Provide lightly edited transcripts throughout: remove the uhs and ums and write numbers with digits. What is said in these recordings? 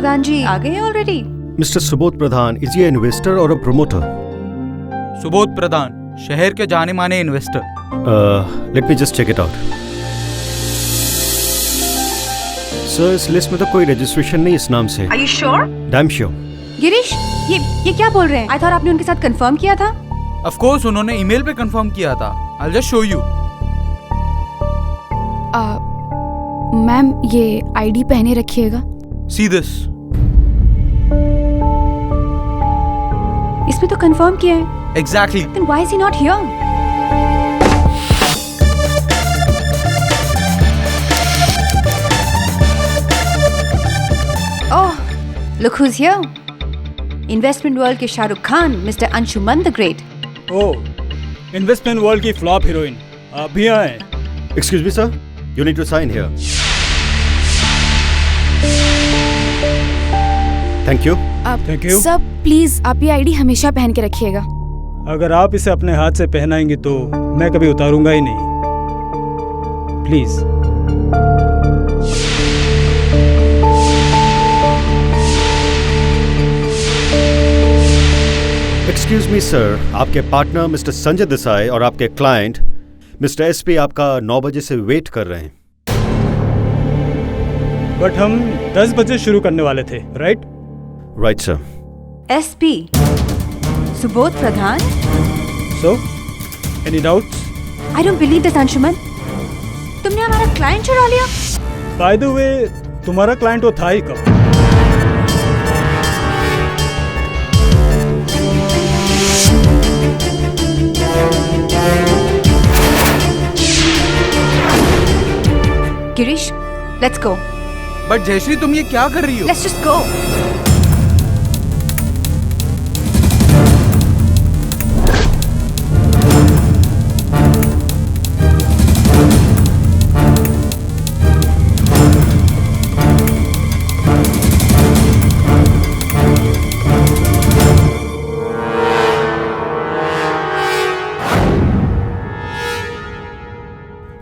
प्रधान जी आ गए already? Mister Subodh Pradhan, is ये इन्वेस्टर और अ प्रोमोटर? सुबोध प्रधान, शहर के जाने माने investor. Let me just check it out. Sir, इस लिस्ट में तो कोई रजिस्ट्रेशन नहीं इस नाम से। Are you sure? Damn sure. Girish, ये क्या बोल रहे हैं? आई थॉट आपने उनके साथ कंफर्म किया था। ऑफ कोर्स उन्होंने ईमेल पे कंफर्म किया था। I'll just show you. Ma'am, ये आईडी पहने रखिएगा। See this. इसमें तो कंफर्म किया है। Exactly. Then why is he not here? Oh, look who's here. Investment world के Shahrukh Khan, mister Anshuman the great. Oh, investment world की फ्लॉप हीरोइन आप भी आए। Excuse me sir, you need to sign here. Thank you. Thank you. Sir please आप ये ID हमेशा पहन के रखिएगा। अगर आप इसे अपने हाथ से पहनाएंगी तो मैं कभी उतारूंगा ही नहीं। प्लीज। एक्सक्यूज मी सर, आपके पार्टनर मिस्टर संजय देसाई और आपके क्लाइंट मिस्टर एसपी आपका 9 बजे से वेट कर रहे हैं। बट हम 10 बजे शुरू करने वाले थे, right? Right sir. SP Subodh Pradhan? So any doubts? I don't believe this Anshuman. तुमने हमारा क्लाइंट चुरा लिया। बाय द वे, तुम्हारा क्लाइंट वो था ही कब? Girish, let's go. But Jayshree, तुम ये क्या कर रही हो? Let's just go.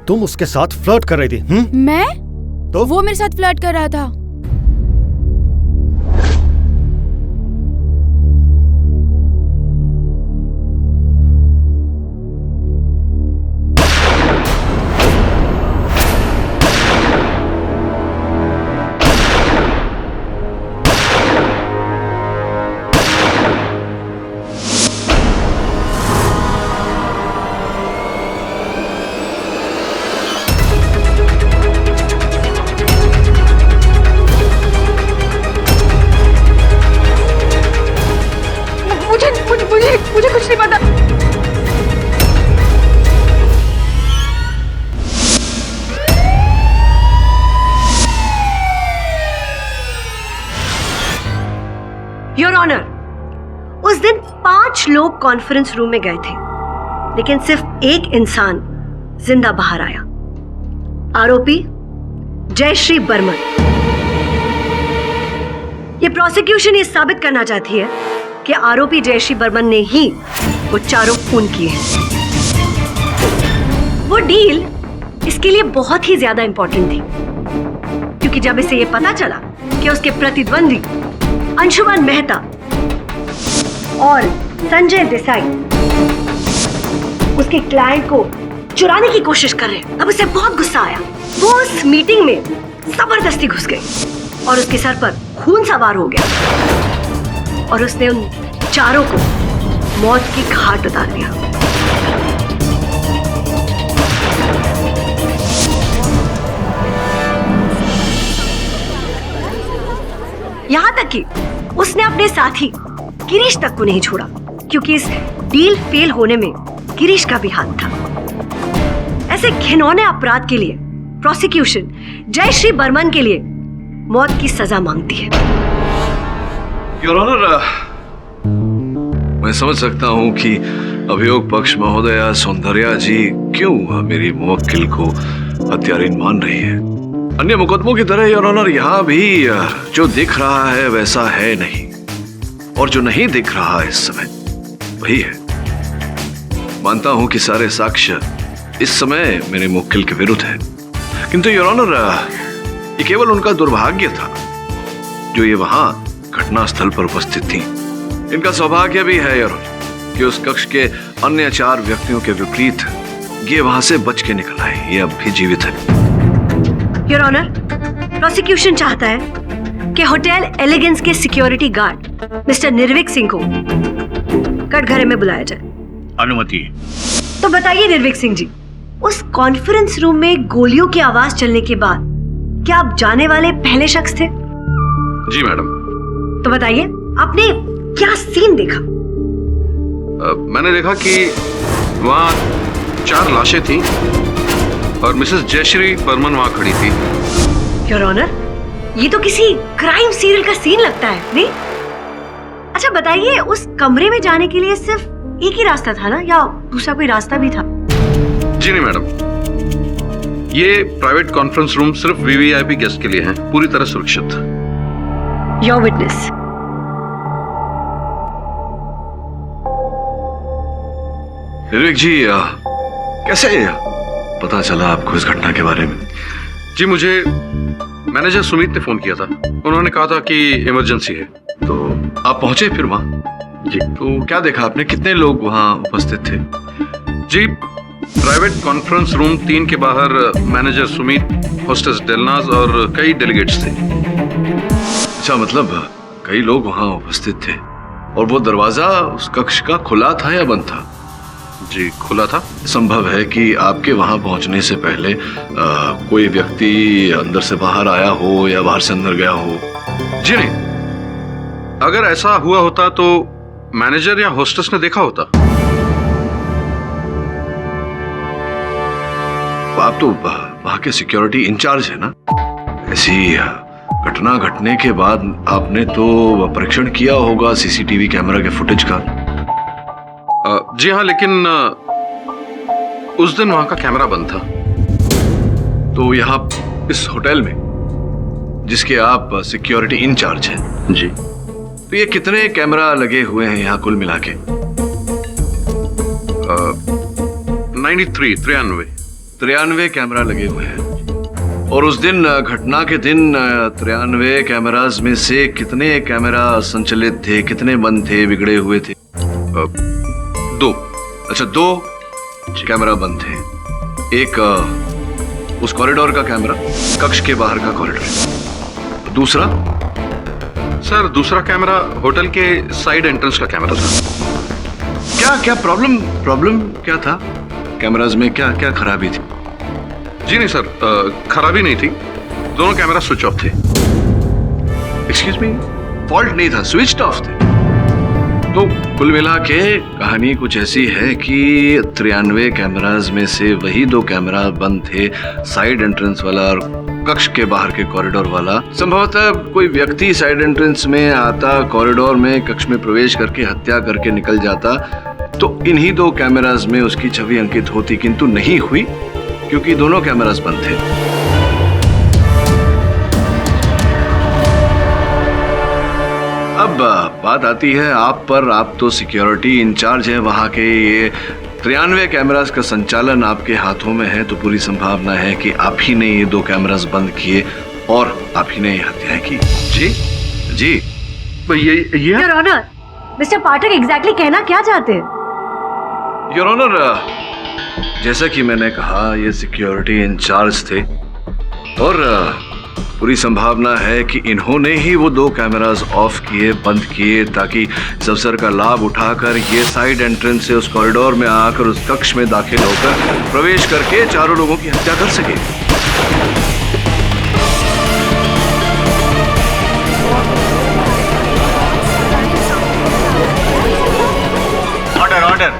तुम उसके साथ फ्लर्ट कर रही थी? मैं? तो वो मेरे साथ फ्लर्ट कर रहा था। मुझे कुछ नहीं पता। योर ऑनर, उस दिन 5 लोग कॉन्फ्रेंस रूम में गए थे, लेकिन सिर्फ एक इंसान जिंदा बाहर आया। आरोपी जयश्री बर्मन। ये प्रोसिक्यूशन ये साबित करना चाहती है कि आरोपी जयश्री बर्मन ने ही वो चारों खून किए हैं। वो डील इसके लिए बहुत ही ज्यादा इंपॉर्टेंट थी, क्योंकि जब इसे ये पता चला कि उसके प्रतिद्वंदी अंशुमन मेहता और संजय देसाई उसके क्लाइंट को चुराने की कोशिश कर रहे हैं, अब उसे बहुत गुस्सा आया। वो उस मीटिंग में जबरदस्ती घुस गई और उसके सर पर खून सवार हो गया और उसने उन चारों को मौत की घाट उतार दिया। यहां तक कि उसने अपने साथी गिरीश तक को नहीं छोड़ा, क्योंकि इस डील फेल होने में गिरीश का भी हाथ था। ऐसे घिनौने अपराध के लिए प्रोसिक्यूशन जयश्री बर्मन के लिए मौत की सजा मांगती है। योर ऑनर, मैं समझ सकता हूं कि अभियोग पक्ष महोदया सौंदर्या जी क्यों मेरी मुवक्किल को हत्यारीन मान रही है। अन्य मुकदमों की तरह योर ऑनर, यहाँ भी जो दिख रहा है वैसा है नहीं, और जो नहीं दिख रहा इस समय वही है। मानता हूं कि सारे साक्ष्य इस समय मेरे मुवक्किल के विरुद्ध है, किंतु योर ऑनर, ये केवल उनका दुर्भाग्य था जो ये वहां घटना स्थल पर उपस्थित थी। इनका सौभाग्य भी है योर ऑनर कि उस कक्ष के अन्य 4 व्यक्तियों के विपरीत ये वहां से बच के निकल आए। ये अब भी जीवित है। योर ऑनर, प्रोसिक्यूशन चाहता है कि होटल एलिगेंस के security guard mister Nirvik Singh को कटघरे में बुलाया जाए। अनुमति। तो बताइए निर्विक सिंह जी, उस कॉन्फ्रेंस रूम में गोलियों की आवाज चलने के बाद क्या आप जाने वाले पहले शख्स थे? जी मैडम। तो बताइए, आपने क्या सीन देखा? मैंने देखा कि वहाँ 4 लाशें थीं और मिसेस जयश्री बर्मन वहाँ खड़ी थी। योर ऑनर, ये तो किसी क्राइम सीरियल का सीन लगता है, नहीं? अच्छा बताइए, उस कमरे में जाने के लिए सिर्फ एक ही रास्ता था ना, या दूसरा कोई रास्ता भी था? जी नहीं मैडम, ये प्राइवेट कॉन्फ्रेंस रूम सिर्फ वीवीआईपी गेस्ट के लिए है, पूरी तरह सुरक्षित। Your witness. निर्विक जी, कैसे पता चला आपको इस घटना के बारे में? जी मुझे मैनेजर सुमित ने फोन किया था। उन्होंने कहा था कि इमरजेंसी है, तो आप पहुंचे फिर वहां? जी। तो क्या देखा आपने? कितने लोग वहां उपस्थित थे? जी, प्राइवेट कॉन्फ्रेंस रूम 3 के बाहर मैनेजर सुमित, होस्टेस डेलनाज और कई डेलीगेट्स थे। अच्छा, मतलब कई लोग वहां उपस्थित थे। और वो दरवाजा उस कक्ष का खुला था या बंद था? जी खुला था। संभव है कि आपके वहां पहुंचने से पहले कोई व्यक्ति अंदर से बाहर आया हो या बाहर से अंदर गया हो। जी नहीं, अगर ऐसा हुआ होता तो मैनेजर या होस्टेस ने देखा होता। आप तो वहां के सिक्योरिटी इंचार्ज है ना? ऐसी घटना घटने के बाद आपने तो परीक्षण किया होगा सीसीटीवी कैमरा के फुटेज का। जी हाँ, लेकिन उस दिन वहां का कैमरा बंद था। तो यहाँ इस होटल में जिसके आप सिक्योरिटी इंचार्ज हैं जी, तो ये कितने कैमरा लगे हुए हैं यहाँ कुल मिला के? 93 कैमरा लगे हुए हैं। और उस दिन घटना के दिन 93 कैमरास में से कितने कैमरा संचालित थे, कितने बंद थे, बिगड़े हुए थे? 2। अच्छा, 2 कैमरा बंद थे। एक उस कॉरिडोर का कैमरा, कक्ष के बाहर का कॉरिडोर। दूसरा? सर, दूसरा कैमरा होटल के साइड एंट्रेंस का कैमरा था। क्या प्रॉब्लम क्या था? कैमराज में क्या खराबी थी? जी नहीं सर, खराबी नहीं थी। दोनों कैमरा स्विच ऑफ थे। एक्सक्यूज मी, फॉल्ट नहीं था, स्विच ऑफ थे। तो कुल मिला के कहानी कुछ ऐसी है कि 93 कैमराज में से वही 2 कैमरा बंद थे, साइड एंट्रेंस वाला और कक्ष के बाहर के कॉरिडोर वाला। संभवतः कोई व्यक्ति साइड एंट्रेंस में आता, कॉरिडोर में कक्ष में प्रवेश करके हत्या करके निकल जाता, तो इन्हीं 2 कैमराज में उसकी छवि अंकित होती, किंतु नहीं हुई क्योंकि दोनों कैमराज बंद थे। अब बात आती है आप पर। आप तो सिक्योरिटी इंचार्ज हैं वहां के। ये 93 कैमरास का संचालन आपके हाथों में है, तो पूरी संभावना है कि आप ही ने ये 2 कैमरास बंद किए और आप ही ने हत्याएं की। जी ये your honour, mister Pathak exactly कहना क्या चाहते हैं? योर ऑनर, जैसा कि मैंने कहा, ये सिक्योरिटी इंचार्ज थे और पूरी संभावना है कि इन्होंने ही वो 2 कैमरास ऑफ किए, बंद किए, ताकि इस अवसर का लाभ उठाकर ये साइड एंट्रेंस से उस कॉरिडोर में आकर उस कक्ष में दाखिल होकर प्रवेश करके 4 लोगों की हत्या कर सके। ऑर्डर।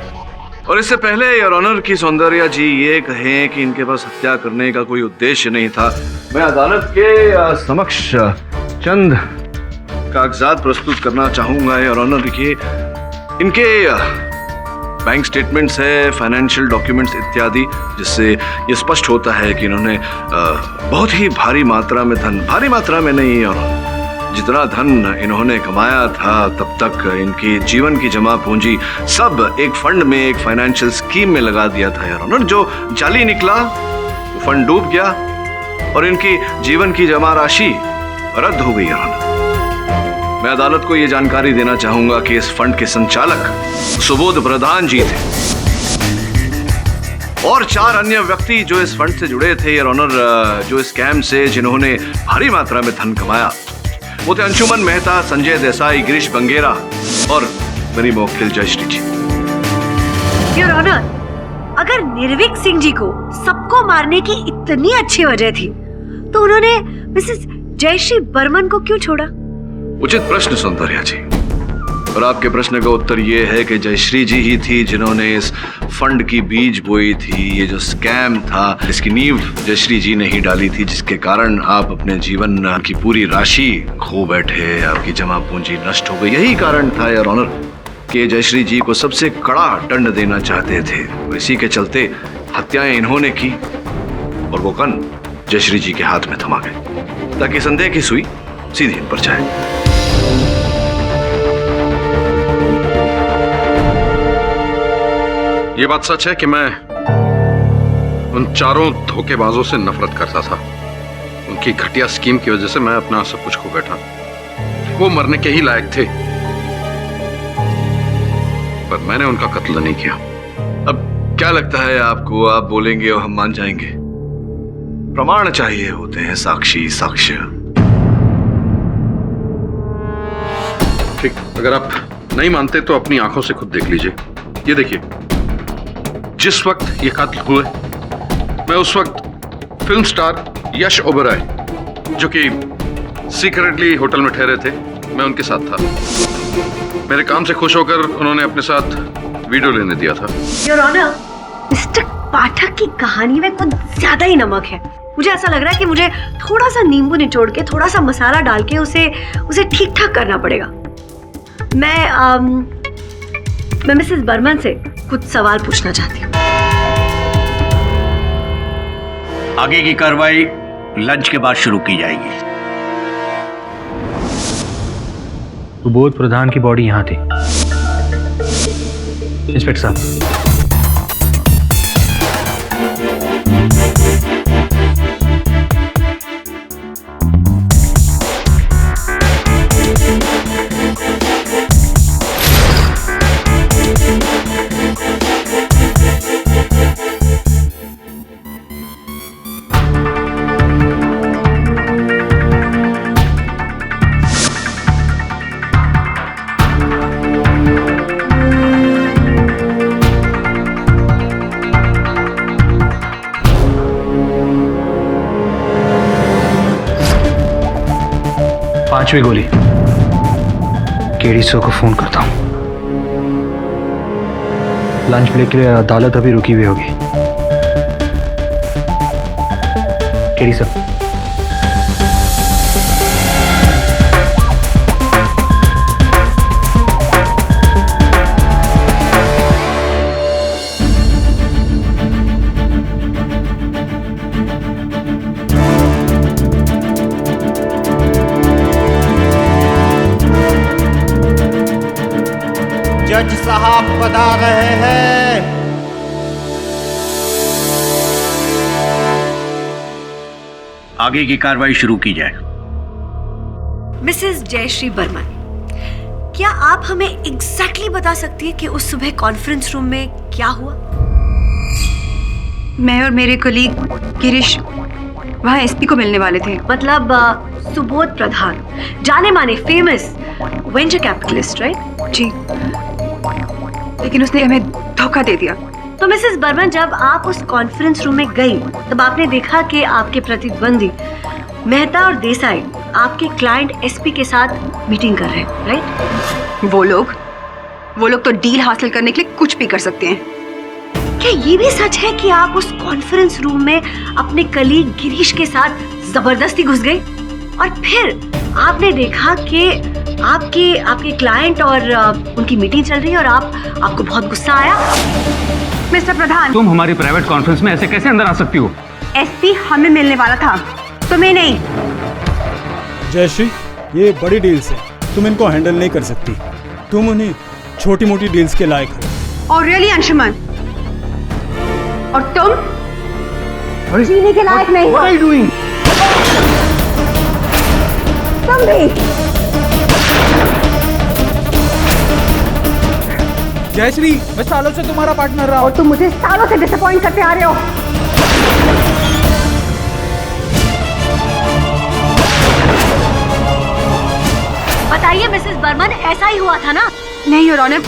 और इससे पहले योर ऑनर की सौंदर्या जी ये कहें कि इनके पास हत्या करने का कोई उद्देश्य नहीं था, मैं अदालत के समक्ष चंद कागजात प्रस्तुत करना चाहूंगा। योर ऑनर, देखिए, इनके बैंक स्टेटमेंट्स है, फाइनेंशियल डॉक्यूमेंट्स इत्यादि, जिससे ये स्पष्ट होता है कि इन्होंने बहुत ही भारी मात्रा में धन, भारी मात्रा में नहीं, और जितना धन इन्होंने कमाया था तब तक इनकी जीवन की जमा पूंजी सब एक फंड में, एक फाइनेंशियल स्कीम में लगा दिया था योर ऑनर। जो जाली निकला, वो फंड डूब गया और इनकी जीवन की जमा राशि रद्द हो गई योर ऑनर। मैं अदालत को यह जानकारी देना चाहूंगा कि इस फंड के संचालक सुबोध प्रधान जी थे और 4 अन्य व्यक्ति जो इस फंड से जुड़े थे योर ऑनर, जो इस स्कैम से जिन्होंने भारी मात्रा में धन कमाया, वो थे अंशुमन मेहता, संजय देसाई, गिरीश बंगेरा और मेरी मुवक्किल जयश्री जी। योर ऑनर, अगर निर्भीक सिंह जी को सबको मारने की इतनी अच्छी वजह थी तो उन्होंने मिसेस जयश्री बर्मन को क्यों छोड़ा? उचित प्रश्न सौंदर्या जी, और आपके प्रश्न का उत्तर ये है कि जयश्री जी ही थी जिन्होंने इस फंड की बीज बोई थी। ये जो स्कैम था इसकी नींव जयश्री जी ने ही डाली थी, जिसके कारण आप अपने जीवन की पूरी राशि खो बैठे, आपकी जमा पूंजी नष्ट हो गई। यही कारण था योर ऑनर कि जयश्री जी को सबसे कड़ा दंड देना चाहते थे। इसी के चलते हत्याएं इन्होंने की और वो गन जयश्री जी के हाथ में थमा गए ताकि संदेह की सुई सीधी इन पर जाए। ये बात सच है कि मैं उन 4 धोखेबाजों से नफरत करता था। उनकी घटिया स्कीम की वजह से मैं अपना सब कुछ खो बैठा। वो मरने के ही लायक थे, पर मैंने उनका कत्ल नहीं किया। अब क्या लगता है आपको? आप बोलेंगे और हम मान जाएंगे? प्रमाण चाहिए होते हैं, साक्षी, साक्ष्य। ठीक, अगर आप नहीं मानते तो अपनी आंखों से खुद देख लीजिए। ये देखिए, जिस वक्त ये कत्ल हुए मैं उस वक्त फिल्म स्टार यश ओबेरॉय, जो कि सीक्रेटली होटल में ठहरे थे, मैं उनके साथ था। मेरे काम से खुश होकर उन्होंने अपने साथ वीडियो लेने दिया था। योर ऑनर, मिस्टर पाठक की कहानी में कुछ ज्यादा ही नमक है। मुझे ऐसा लग रहा है कि मुझे थोड़ा सा नींबू निचोड़ के, थोड़ा सा मसाला डाल के उसे ठीक ठाक करना पड़ेगा। मैं मिसेस बर्मन से कुछ सवाल पूछना चाहती हूँ। आगे की कार्रवाई लंच के बाद शुरू की जाएगी। सुबोध प्रधान की बॉडी यहाँ थी। इंस्पेक्टर साहब, पांचवी गोली केडी सो को फोन करता हूं। लंच ब्रेक के लिए अदालत अभी रुकी हुई होगी। केडी सर, जज साहब बता रहे हैं। आगे की कार्रवाई शुरू की जाए। मिसेस जयश्री बर्मन, क्या आप हमें एग्जैक्टली बता सकती हैं कि उस सुबह कॉन्फ्रेंस रूम में क्या हुआ? मैं और मेरे कलीग गिरीश वहाँ एसपी को मिलने वाले थे। मतलब सुबोध प्रधान, जाने माने फेमस वेंचर कैपिटलिस्ट, राइट? जी, लेकिन उसने हमें धोखा दे दिया। तो मिसेस बर्मन, जब आप उस कॉन्फ्रेंस रूम में गई तब आपने देखा कि आपके प्रतिद्वंदी मेहता और देसाई आपके क्लाइंट एसपी के साथ मीटिंग कर रहे हैं, राइट? वो लोग तो डील हासिल करने के लिए कुछ भी कर सकते हैं। क्या ये भी सच है कि आप उस कॉन्फ्रेंस रूम में अपने कलीग गिरीश के साथ जबरदस्ती घुस गए और फिर आपने देखा कि आपके क्लाइंट और उनकी मीटिंग चल रही है और आपको बहुत गुस्सा आया? मिस्टर प्रधान, तुम हमारी प्राइवेट कॉन्फ्रेंस में ऐसे कैसे अंदर आ सकती हो? एसपी हमें मिलने वाला था, तुम्हें नहीं। जयश्री, ये बड़ी डील्स है, तुम इनको हैंडल नहीं कर सकती। तुम उन्हें छोटी मोटी डील्स के लायक हो। और रियली अंशुमन, और तुम जीने के लायक नहीं हो। तुम भी जयश्री, मैं सालों से तुम्हारा पार्टनर रहा और तुम मुझे सालों से डिसअपॉइंट करते आ रहे हो। बताइए मिसेस बर्मन, ऐसा ही हुआ था ना? नहीं योर ऑनर,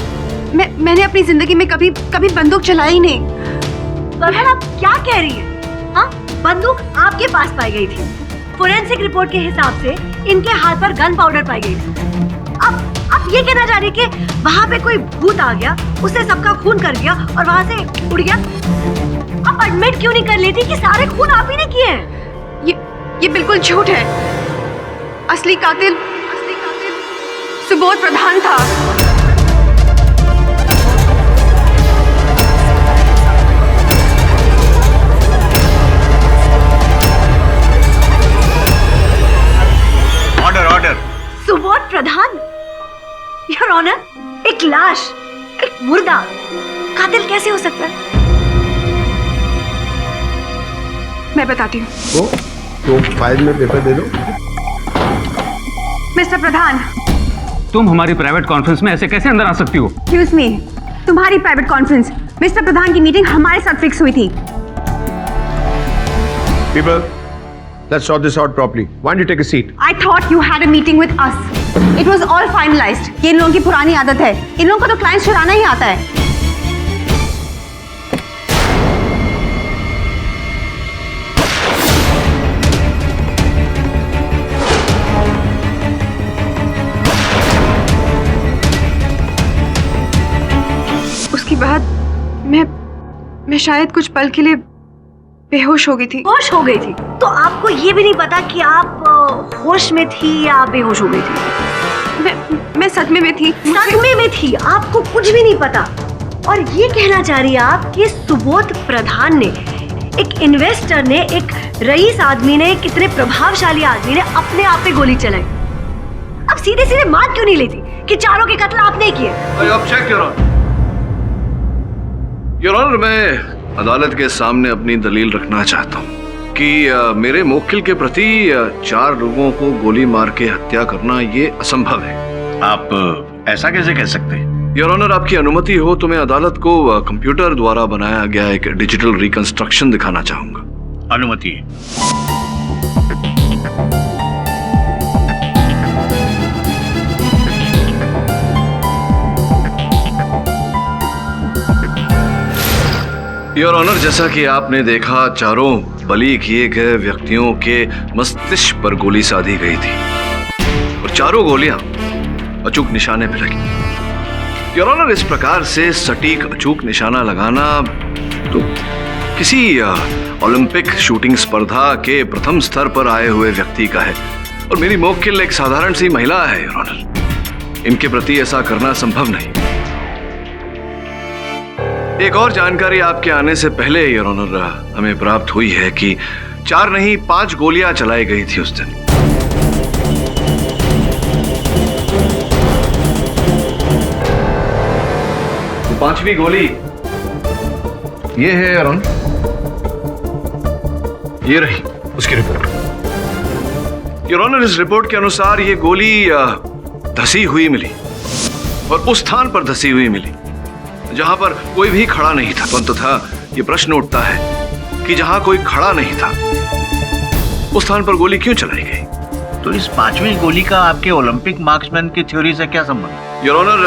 मैंने अपनी जिंदगी में कभी बंदूक चलाई नहीं। बर्मन, आप क्या कह रही हैं? हाँ, बंदूक आपके पास पाई गई थी। फोरेंसिक रिपोर्ट के हिसाब से इनके हाथ पर गन पाउडर पाई गई थी। अब आप ये कहना चाह रही कि वहाँ पे कोई भूत आ गया, उसने सबका खून कर दिया और वहाँ से उड़ गया? आप एडमिट क्यों नहीं कर लेती कि सारे खून आप ही ने किए हैं? ये बिल्कुल झूठ है। असली कातिल सुबोध प्रधान था। Order order. Subodh Pradhan? Your honour, एक लाश, एक मुर्दा कातिल कैसे हो सकता है? मैं बताती हूँ। तो फाइल में पेपर दे दो। मिस्टर प्रधान, तुम हमारी प्राइवेट कॉन्फ्रेंस में ऐसे कैसे अंदर आ सकती हो? एक्सक्यूज मी, तुम्हारी प्राइवेट कॉन्फ्रेंस, मिस्टर प्रधान की मीटिंग हमारे साथ फिक्स हुई थी। People, let's sort this out properly. Why don't you take a seat? I thought you had a meeting with us. It was all finalized. ये इन लोगों की पुरानी आदत है। इन लोगों को तो क्लाइंट्स चुराना ही आता है। उसके बाद मैं शायद कुछ पल के लिए बेहोश हो गई थी। होश हो गई थी? तो आपको ये भी नहीं पता कि आप होश में थी या बेहोश हो गई थी? मैं सदमे में थी। सदमे में थी? आपको कुछ भी नहीं पता। और ये कहना चाह रही है आप कि सुबोध प्रधान ने, एक इन्वेस्टर ने, एक रईस आदमी ने, कितने प्रभावशाली आदमी ने अपने आप पे गोली चलाई। अब सीधे सीधे मान क्यों नहीं लेती कि चारों के कत्ल आपने किए? Object your honour. Your honour, मैं अदालत के सामने अपनी दलील रखना चाहता हूँ कि मेरे मुवक्किल के प्रति 4 लोगों को गोली मार के हत्या करना ये असंभव है। आप ऐसा कैसे कह सकते हैं? योर ऑनर, आपकी अनुमति हो तो मैं अदालत को कंप्यूटर द्वारा बनाया गया एक डिजिटल रिकंस्ट्रक्शन दिखाना चाहूंगा। अनुमति है। योर ऑनर, जैसा कि आपने देखा, चारों बली किए गए व्यक्तियों के मस्तिष्क पर गोली साधी गई थी और चारों गोलियां अचूक निशाने पर लगी। योर ऑनर, इस प्रकार से सटीक अचूक निशाना लगाना तो किसी ओलंपिक शूटिंग स्पर्धा के प्रथम स्तर पर आए हुए व्यक्ति का है और मेरी मुवक्किल एक साधारण सी महिला है। योर ऑनर, इनके प्रति ऐसा करना संभव नहीं। एक और जानकारी आपके आने से पहले योर ऑनर हमें प्राप्त हुई है कि 4 नहीं 5 गोलियां चलाई गई थी उस दिन। तो 5वीं गोली ये है योर ऑनर, ये रही उसकी रिपोर्ट। योर ऑनर, इस रिपोर्ट के अनुसार ये गोली धसी हुई मिली और उस स्थान पर धसी हुई मिली जहां पर कोई भी खड़ा नहीं था। तथा ये प्रश्न उठता है कि जहां कोई खड़ा नहीं था उस स्थान पर गोली क्यों चलाई गई? तो इस 5वीं गोली का आपके ओलंपिक मार्क्समैन की थ्योरी से क्या संबंध? योर ऑनर,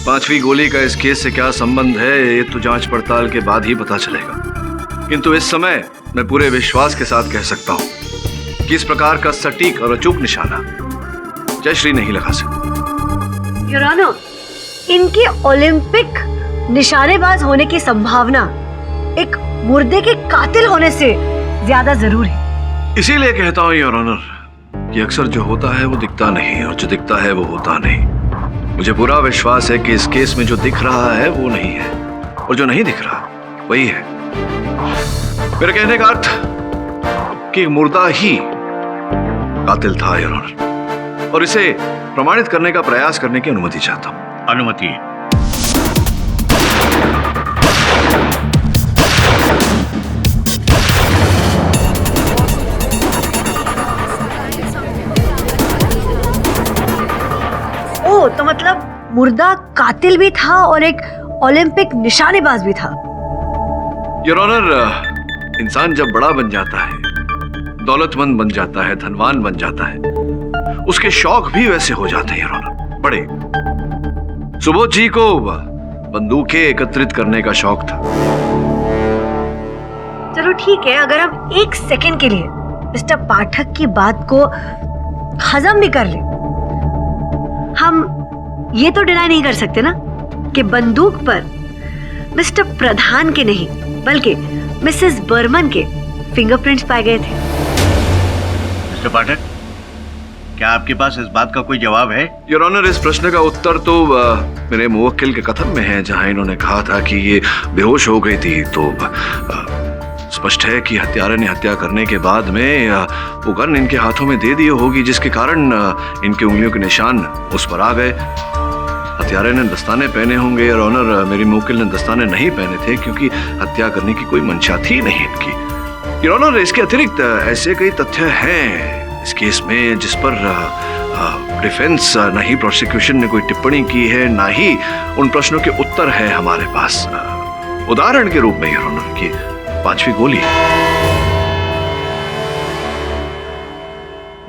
5वीं गोली का इस केस से क्या संबंध है ये तो जांच पड़ताल के बाद ही पता चलेगा, किंतु इस समय मैं पूरे विश्वास के साथ कह सकता हूं कि इस प्रकार का सटीक और अचूक निशाना जयश्री नहीं लगा सकती। योर ऑनर, इनके ओलंपिक निशानेबाज होने की संभावना एक मुर्दे के कातिल होने से ज्यादा जरूर है। इसीलिए कहता हूं योर ऑनर कि अक्सर जो होता है वो दिखता नहीं और जो दिखता है वो होता नहीं। मुझे पूरा विश्वास है कि इस केस में जो दिख रहा है वो नहीं है और जो नहीं दिख रहा वही है। मेरे कहने का अर्थ कि मुर्दा ही कातिल था योर ऑनर, और इसे प्रमाणित करने का प्रयास करने की अनुमति चाहता हूं। अनुमति है। ओ, तो मतलब मुर्दा कातिल भी था और एक ओलंपिक निशानेबाज भी था। योर ऑनर, इंसान जब बड़ा बन जाता है, दौलतमंद बन जाता है, धनवान बन जाता है, उसके शौक भी वैसे हो जाते हैं योर ऑनर, बड़े। सुबोध जी को बंदूकें एकत्रित करने का शौक था। चलो ठीक है, अगर हम एक सेकंड के लिए मिस्टर पाठक की बात को हजम भी कर ले, हम ये तो डिनाई नहीं कर सकते ना कि बंदूक पर मिस्टर प्रधान के नहीं बल्कि मिसेस बर्मन के फिंगरप्रिंट्स पाए गए थे। मिस्टर पाठक, क्या आपके पास इस बात का कोई जवाब है? योर ऑनर, इस प्रश्न का उत्तर तो मेरे मुवक्किल के कथन में है, जहां इन्होंने कहा था कि ये बेहोश हो गई थी। तो स्पष्ट है कि हत्यारे ने हत्या करने के बाद में वो गन इनके हाथों में दे दी होगी, जिसके कारण इनके उंगलियों के निशान उस पर आ गए। हत्यारे ने दस्ताने पहने होंगे योर ऑनर, मेरी मुवक्किल ने दस्ताने नहीं पहने थे क्योंकि हत्या करने की कोई मंशा थी नहीं इनकी। योर ऑनर, इसके अतिरिक्त ऐसे कई तथ्य हैं इस केस में जिस पर डिफेंस ना ही प्रोसिक्यूशन ने कोई टिप्पणी की है, ना ही उन प्रश्नों के उत्तर है हमारे पास। उदाहरण के रूप में योर ऑनर की 5वीं गोली।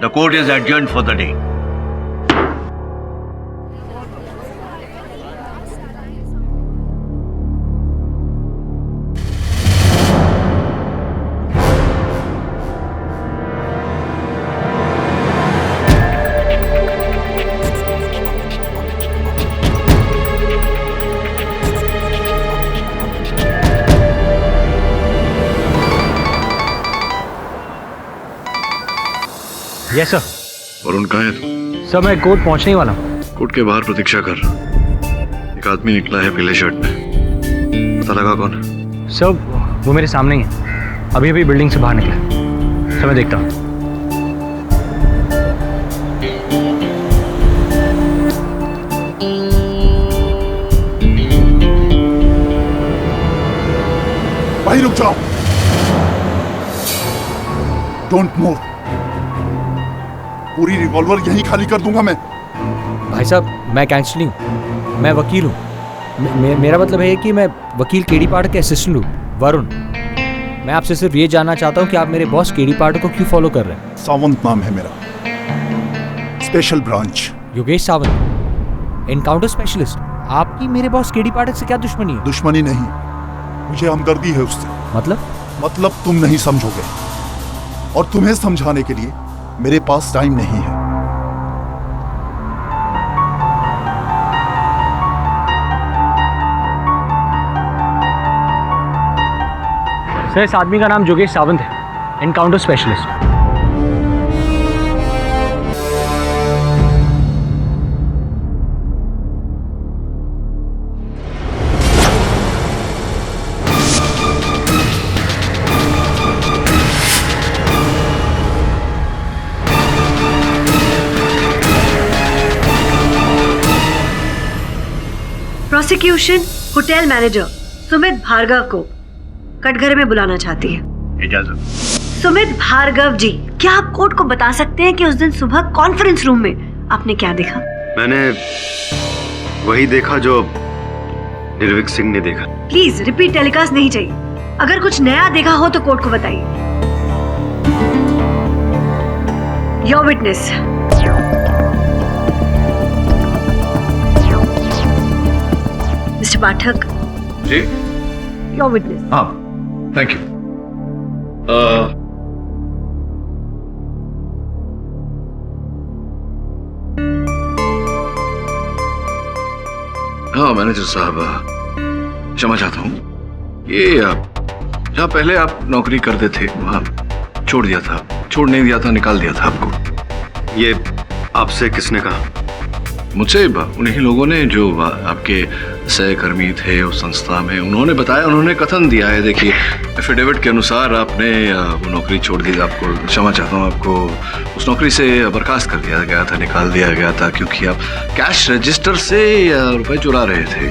The court is adjourned for the day. Yes sir. Varun कहाँ है तू? सर मैं कोर्ट पहुंचने ही वाला हूँ। कोर्ट के बाहर प्रतीक्षा कर। एक आदमी निकला है पीले शर्ट में, पता लगा कौन? सर वो मेरे सामने ही है, अभी अभी बिल्डिंग से बाहर निकला। सर मैं देखता हूँ। भाई रुक जाओ, डोंट मूव। पूरी रिवॉल्वर यहीं खाली कर दूंगा मैं। भाई साहब मैं गैंगस्टर नहीं हूँ, मैं वकील हूँ। मेरा मतलब है कि मैं वकील केडी पाठक के असिस्टेंट हूँ, वरुण। मैं आपसे सिर्फ ये जानना चाहता हूँ कि आप मेरे बॉस केडी पाठक को क्यों फॉलो कर रहे हैं? सावंत नाम है मेरा, special branch. Yogesh Sawant, encounter specialist. आपकी मेरे बॉस केडी पाठक से क्या दुश्मनी है? दुश्मनी नहीं, मुझे हमदर्दी है उससे। मतलब तुम नहीं समझोगे, और तुम्हें समझाने के लिए मेरे पास टाइम नहीं है। सर इस आदमी का नाम योगेश सावंत है, encounter specialist. Prosecution hotel manager Sumit Bhargav को कटघरे में बुलाना चाहती है। इजाजत। सुमित भार्गव जी, क्या आप कोर्ट को बता सकते हैं कि उस दिन सुबह कॉन्फ्रेंस रूम में आपने क्या देखा? मैंने वही देखा जो निर्विक सिंह ने देखा। प्लीज रिपीट टेलीकास्ट नहीं चाहिए। अगर कुछ नया देखा हो तो कोर्ट को बताइए। Your witness. Mister Pathak ji, your witness. हाँ, थैंक यू। हाँ मैनेजर साहब, क्षमा चाहता हूँ। ये जहाँ पहले आप नौकरी करते थे वहाँ छोड़ दिया था, छोड़ नहीं दिया था, निकाल दिया था आपको। ये आपसे किसने कहा? मुझसे उन्हीं लोगों ने जो आपके सहकर्मी थे उस संस्था में, उन्होंने बताया, उन्होंने कथन दिया है। देखिए एफिडेविट के अनुसार आपने वो नौकरी छोड़ दी। आपको क्षमा चाहता हूँ, आपको उस नौकरी से बर्खास्त कर दिया गया था, निकाल दिया गया था क्योंकि आप कैश रजिस्टर से रुपए चुरा रहे थे।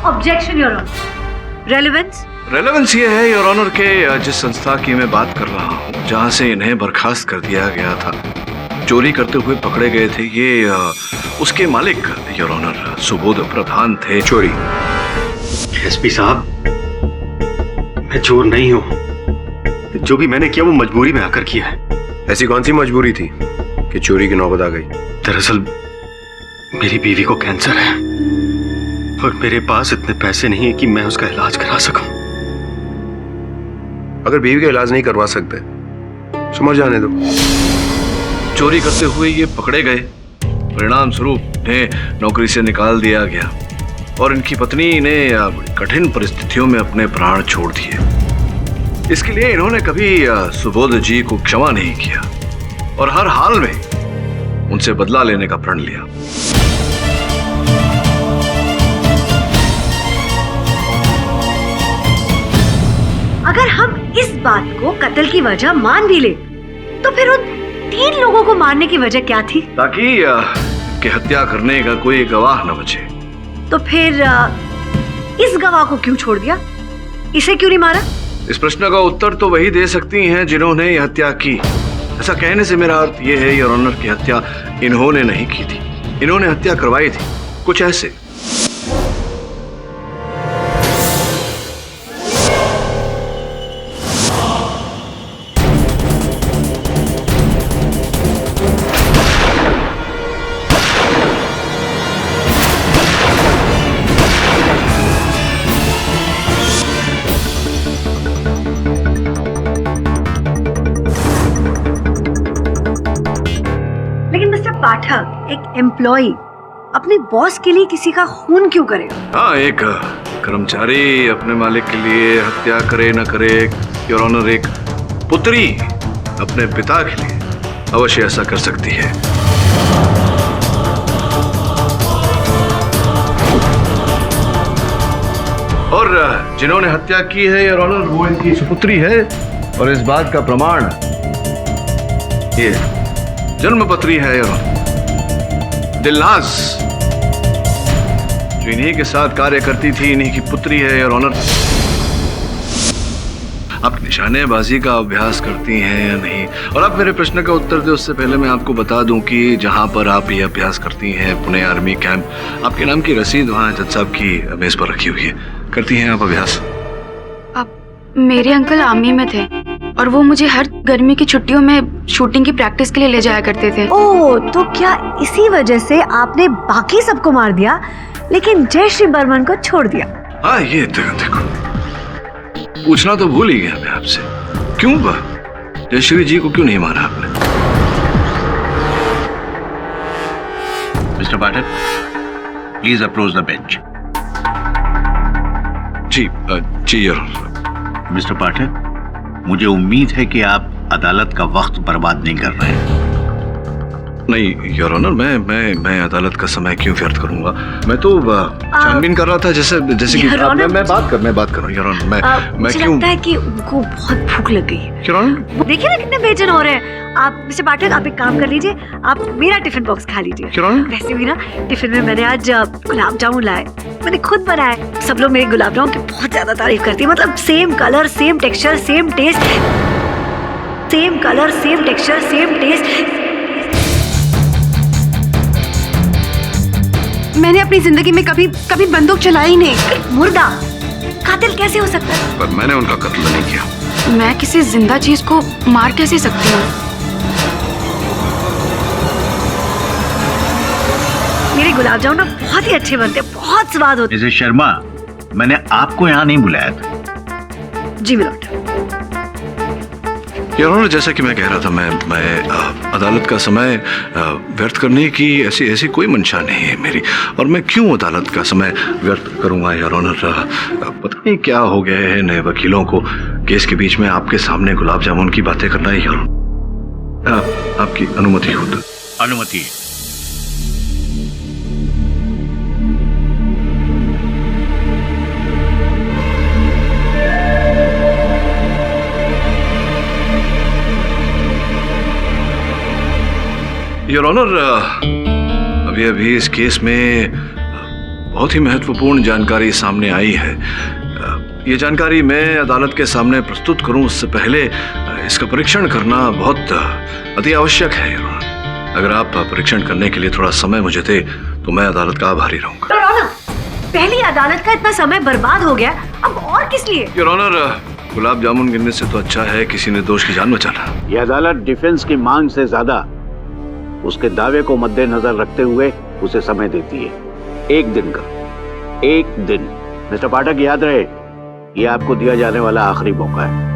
Objection your honour. Relevance? Relevance ये है योर ऑनर के जिस संस्था की मैं बात कर रहा हूँ, जहाँ से इन्हें बर्खास्त कर दिया गया था, चोरी करते हुए पकड़े गए थे, ये उसके मालिक योर ऑनर सुबोध प्रधान थे। चोरी? एसपी साहब, मैं चोर नहीं हूँ। जो भी मैंने किया वो मजबूरी में आकर किया है। ऐसी कौन सी मजबूरी थी कि चोरी की नौबत आ गई? दरअसल मेरी बीवी को कैंसर है और मेरे पास इतने पैसे नहीं है कि मैं उसका इलाज करा सकूं। अगर बीवी का इलाज नहीं करवा सकते समझ जाने दो। चोरी करते हुए ये पकड़े गए, परिणाम स्वरूप इन्हें नौकरी से निकाल दिया गया और इनकी पत्नी ने कठिन परिस्थितियों में अपने प्राण छोड़ दिए। इसके लिए इन्होंने कभी सुबोध जी को क्षमा नहीं किया और हर हाल में उनसे बदला लेने का प्रण लिया। अगर हम इस बात को कत्ल की वजह मान भी ले, तो फिर उन 3 लोगों को मारने की वजह क्या थी? ताकि कि हत्या करने का कोई गवाह न बचे। तो फिर इस गवाह को क्यों छोड़ दिया? इसे क्यों नहीं मारा? इस प्रश्न का उत्तर तो वही दे सकती हैं जिन्होंने यह हत्या की। ऐसा कहने से मेरा अर्थ यह है योर ऑनर की हत्या इन्होंने नहीं की थी, इन्होंने हत्या करवाई थी। कुछ ऐसे। पाठक, एक एम्प्लॉई अपने बॉस के लिए किसी का खून क्यों करेगा? हाँ, एक कर्मचारी अपने मालिक के लिए हत्या करे न करे, योर ऑनर एक पुत्री अपने पिता के लिए अवश्य ऐसा कर सकती है। और जिन्होंने हत्या की है योर ऑनर वो इनकी सुपुत्री है और इस बात का प्रमाण ये जन्मपत्री है योर ऑनर दिलनाज, जो इन्हीं के साथ कार्य करती थी, इन्हीं की पुत्री है योर ऑनर। आप निशानेबाजी का अभ्यास करती हैं या नहीं? और आप मेरे प्रश्न का उत्तर दे उससे पहले मैं आपको बता दूं कि जहां पर आप ये अभ्यास करती हैं, पुणे आर्मी कैंप, आपके नाम की रसीद वहां जज साहब की मेज पर रखी हुई है। करती हैं आप अभ्यास? मेरे अंकल आर्मी में थे और वो मुझे हर गर्मी की छुट्टियों में शूटिंग की प्रैक्टिस के लिए ले जाया करते थे। ओह, तो क्या इसी वजह से आपने बाकी सबको मार दिया लेकिन जयश्री बर्मन को छोड़ दिया? हाँ, ये देखो पूछना तो भूल ही गया मैं आपसे, क्यों जयश्री जी को क्यों नहीं मारा आपने? Mister Pathak, please approach the bench. जी योर ऑनर। मिस्टर पाठक, मुझे उम्मीद है कि आप अदालत का वक्त बर्बाद नहीं कर रहे हैं। नहीं योर ऑनर, मैं अदालत का समय क्यों व्यर्थ करूंगा? मैं तो छानबीन कर रहा था, जैसे कि मैं बात कर रहा हूँ योर ऑनर। मैं क्यों? लगता है कि उनको बहुत भूख लग गई है योर ऑनर। देखिए ना कितने बेचैन हो रहे हैं। आप मिस्टर पाठक, आप एक काम कर लीजिए, आप मेरा टिफिन बॉक्स खा लीजिए। Your honour. वैसे भी ना टिफिन में मैंने आज गुलाब जामुन लाए, मैंने खुद बनाए। सब लोग मेरे गुलाब जामुन की बहुत ज्यादा तारीफ करती है। मतलब same colour, same texture, same taste, same colour, same texture, same taste. मैंने अपनी जिंदगी में कभी बंदूक चलाई ही नहीं। मुर्दा कातिल कैसे हो सकता है? पर मैंने उनका कत्ल नहीं किया। मैं किसी जिंदा चीज को मार कैसे सकती हूँ? मेरे गुलाब जामुन बहुत ही अच्छे बनते हैं, बहुत स्वाद होते हैं। मिसेस शर्मा, मैंने आपको यहाँ नहीं बुलाया था। जी मिलोट। योर ऑनर, जैसा कि मैं कह रहा था, मैं अदालत का समय व्यर्थ करने की ऐसी कोई मंशा नहीं है मेरी। और मैं क्यों अदालत का समय व्यर्थ करूंगा योर ऑनर? पता नहीं क्या हो गया है नए वकीलों को केस के बीच में आपके सामने गुलाब जामुन की बातें करना है योर ऑनर। आपकी अनुमति हो तो? अनुमति। योर ऑनर, अभी इस केस में बहुत ही महत्वपूर्ण जानकारी सामने आई है। ये जानकारी मैं अदालत के सामने प्रस्तुत करूं उससे पहले इसका परीक्षण करना बहुत अति आवश्यक है। अगर आप परीक्षण करने के लिए थोड़ा समय मुझे दे तो मैं अदालत का आभारी रहूंगा। योर ऑनर, पहली अदालत का इतना समय बर्बाद हो गया, अब और किस लिए? योर ऑनर, गुलाब जामुन गिनने से तो अच्छा है किसी ने दोष की जान बचाना। ये अदालत डिफेंस की मांग से ज्यादा उसके दावे को मद्देनजर रखते हुए उसे समय देती है। 1 दिन का, 1 दिन। मिस्टर पाठक, याद रहे, ये आपको दिया जाने वाला आखिरी मौका है।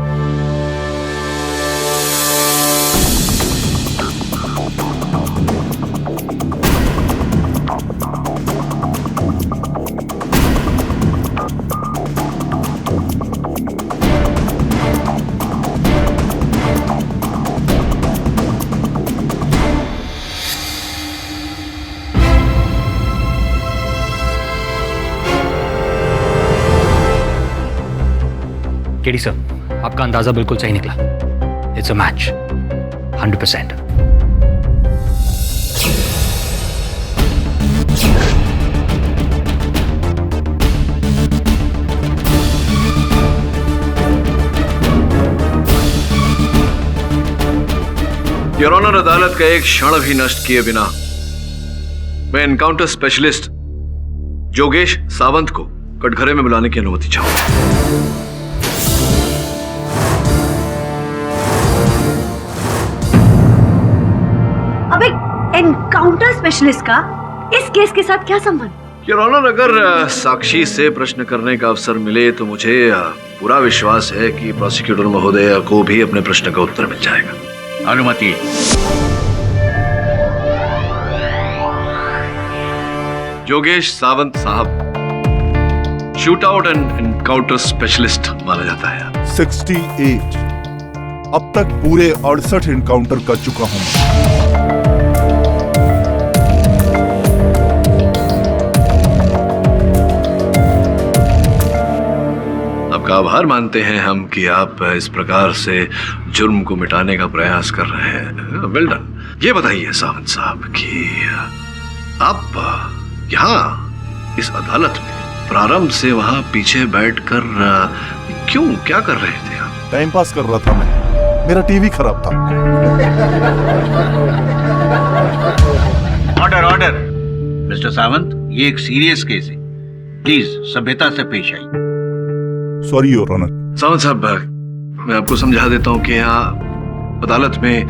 केडी सर, आपका अंदाजा बिल्कुल सही निकला। It's a match 100%। Your honour, अदालत का एक क्षण भी नष्ट किए बिना मैं एनकाउंटर स्पेशलिस्ट जोगेश सावंत को कटघरे में बुलाने की अनुमति चाहूंगा। अबे, एनकाउंटर स्पेशलिस्ट का इस केस के साथ क्या संबंध? योर ऑनर, अगर साक्षी से प्रश्न करने का अवसर मिले तो मुझे पूरा विश्वास है कि प्रोसिक्यूटर महोदय को भी अपने प्रश्न का उत्तर मिल जाएगा। अनुमति। जोगेश सावंत साहब shoot out and encounter specialist माना जाता है। 68 अब तक पूरे 68 एनकाउंटर कर चुका हूं। आपका आभार मानते हैं हम कि आप इस प्रकार से जुर्म को मिटाने का प्रयास कर रहे हैं। Well done. ये बताइए सावंत साहब कि आप यहाँ इस अदालत में प्रारंभ से वहां पीछे बैठकर क्यों, क्या कर रहे थे आप? टाइम पास कर रहा था मैं, मेरा टीवी खराब था। Order, order. मिस्टर सावंत, ये एक सीरियस केस है, प्लीज सभ्यता से पेश आइए। Sorry your honour. सावंत साहब, मैं आपको समझा देता हूँ कि यहाँ अदालत में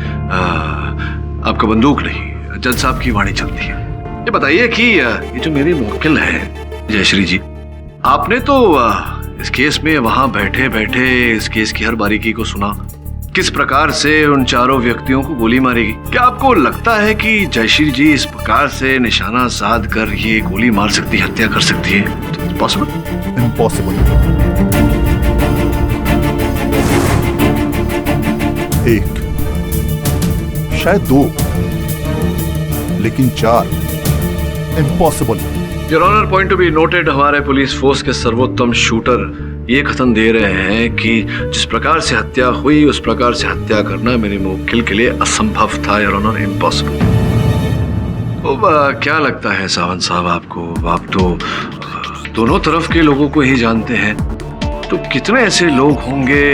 आपका बंदूक नहीं, जज साहब की वाणी चलती है। ये बताइए कि ये जो मेरे मुवक्किल हैं जयश्री जी, आपने तो इस केस में वहां बैठे बैठे इस केस की हर बारीकी को सुना, किस प्रकार से उन चारों व्यक्तियों को गोली मारेगी। क्या आपको लगता है कि जयश्री जी इस प्रकार से निशाना साध कर ये गोली मार सकती है, हत्या कर सकती है? पॉसिबल? इम्पॉसिबल। एक, शायद 2, लेकिन 4 impossible. Your honour, point to be noted, हमारे पुलिस फोर्स के सर्वोत्तम शूटर ये कथन दे रहे हैं कि जिस प्रकार से हत्या हुई उस प्रकार से हत्या करना मेरे मुवक्किल के लिए असंभव था। Your honour, impossible. तो क्या लगता है सावंत साहब आपको? आप तो दोनों तरफ के लोगों को ही जानते हैं, तो कितने ऐसे लोग होंगे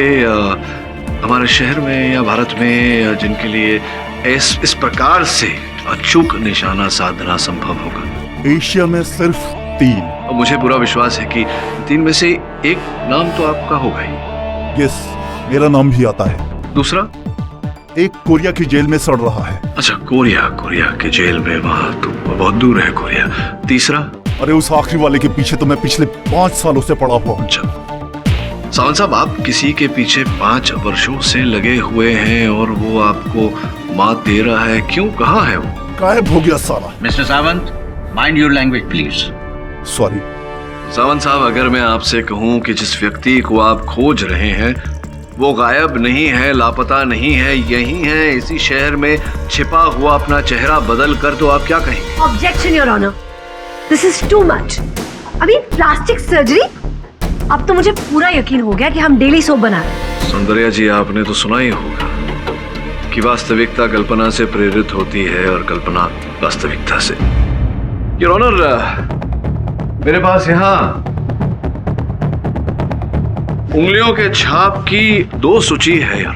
हमारे शहर में या भारत में जिनके लिए इस प्रकार से अचूक निशाना साधना संभव होगा? एशिया में सिर्फ 3। और मुझे पूरा विश्वास है कि 3 में से एक नाम तो आपका होगा ही। यस, मेरा नाम भी आता है। दूसरा? एक कोरिया की जेल में सड़ रहा है। अच्छा, कोरिया के जेल में, वहां तो बहुत दूर है कोरिया। तीसरा? अरे उस आखिरी वाले के पीछे तो मैं पिछले 5 सालों से पड़ा हुआ हूं। अच्छा सावंत साहब, आप किसी के पीछे 5 वर्षों से लगे हुए हैं और वो आपको मात दे रहा है, क्यों? कहाँ है वो? गायब हो गया साला। Mister Sawant, mind your language please. Sorry Sawant साहब, अगर मैं आपसे कहूं कि जिस व्यक्ति को आप खोज रहे हैं वो गायब नहीं है, लापता नहीं है, यही है इसी शहर में छिपा हुआ अपना चेहरा बदल कर, तो आप क्या कहेंगे? Objection your honour, this is too much. अभी प्लास्टिक सर्जरी? अब तो मुझे पूरा यकीन हो गया कि हम डेली सोप बना रहे हैं। सौंदर्या जी, आपने तो सुना ही होगा कि वास्तविकता कल्पना से प्रेरित होती है और कल्पना वास्तविकता से। योर ऑनर, मेरे पास यहाँ उंगलियों के छाप की 2 सूची है यार।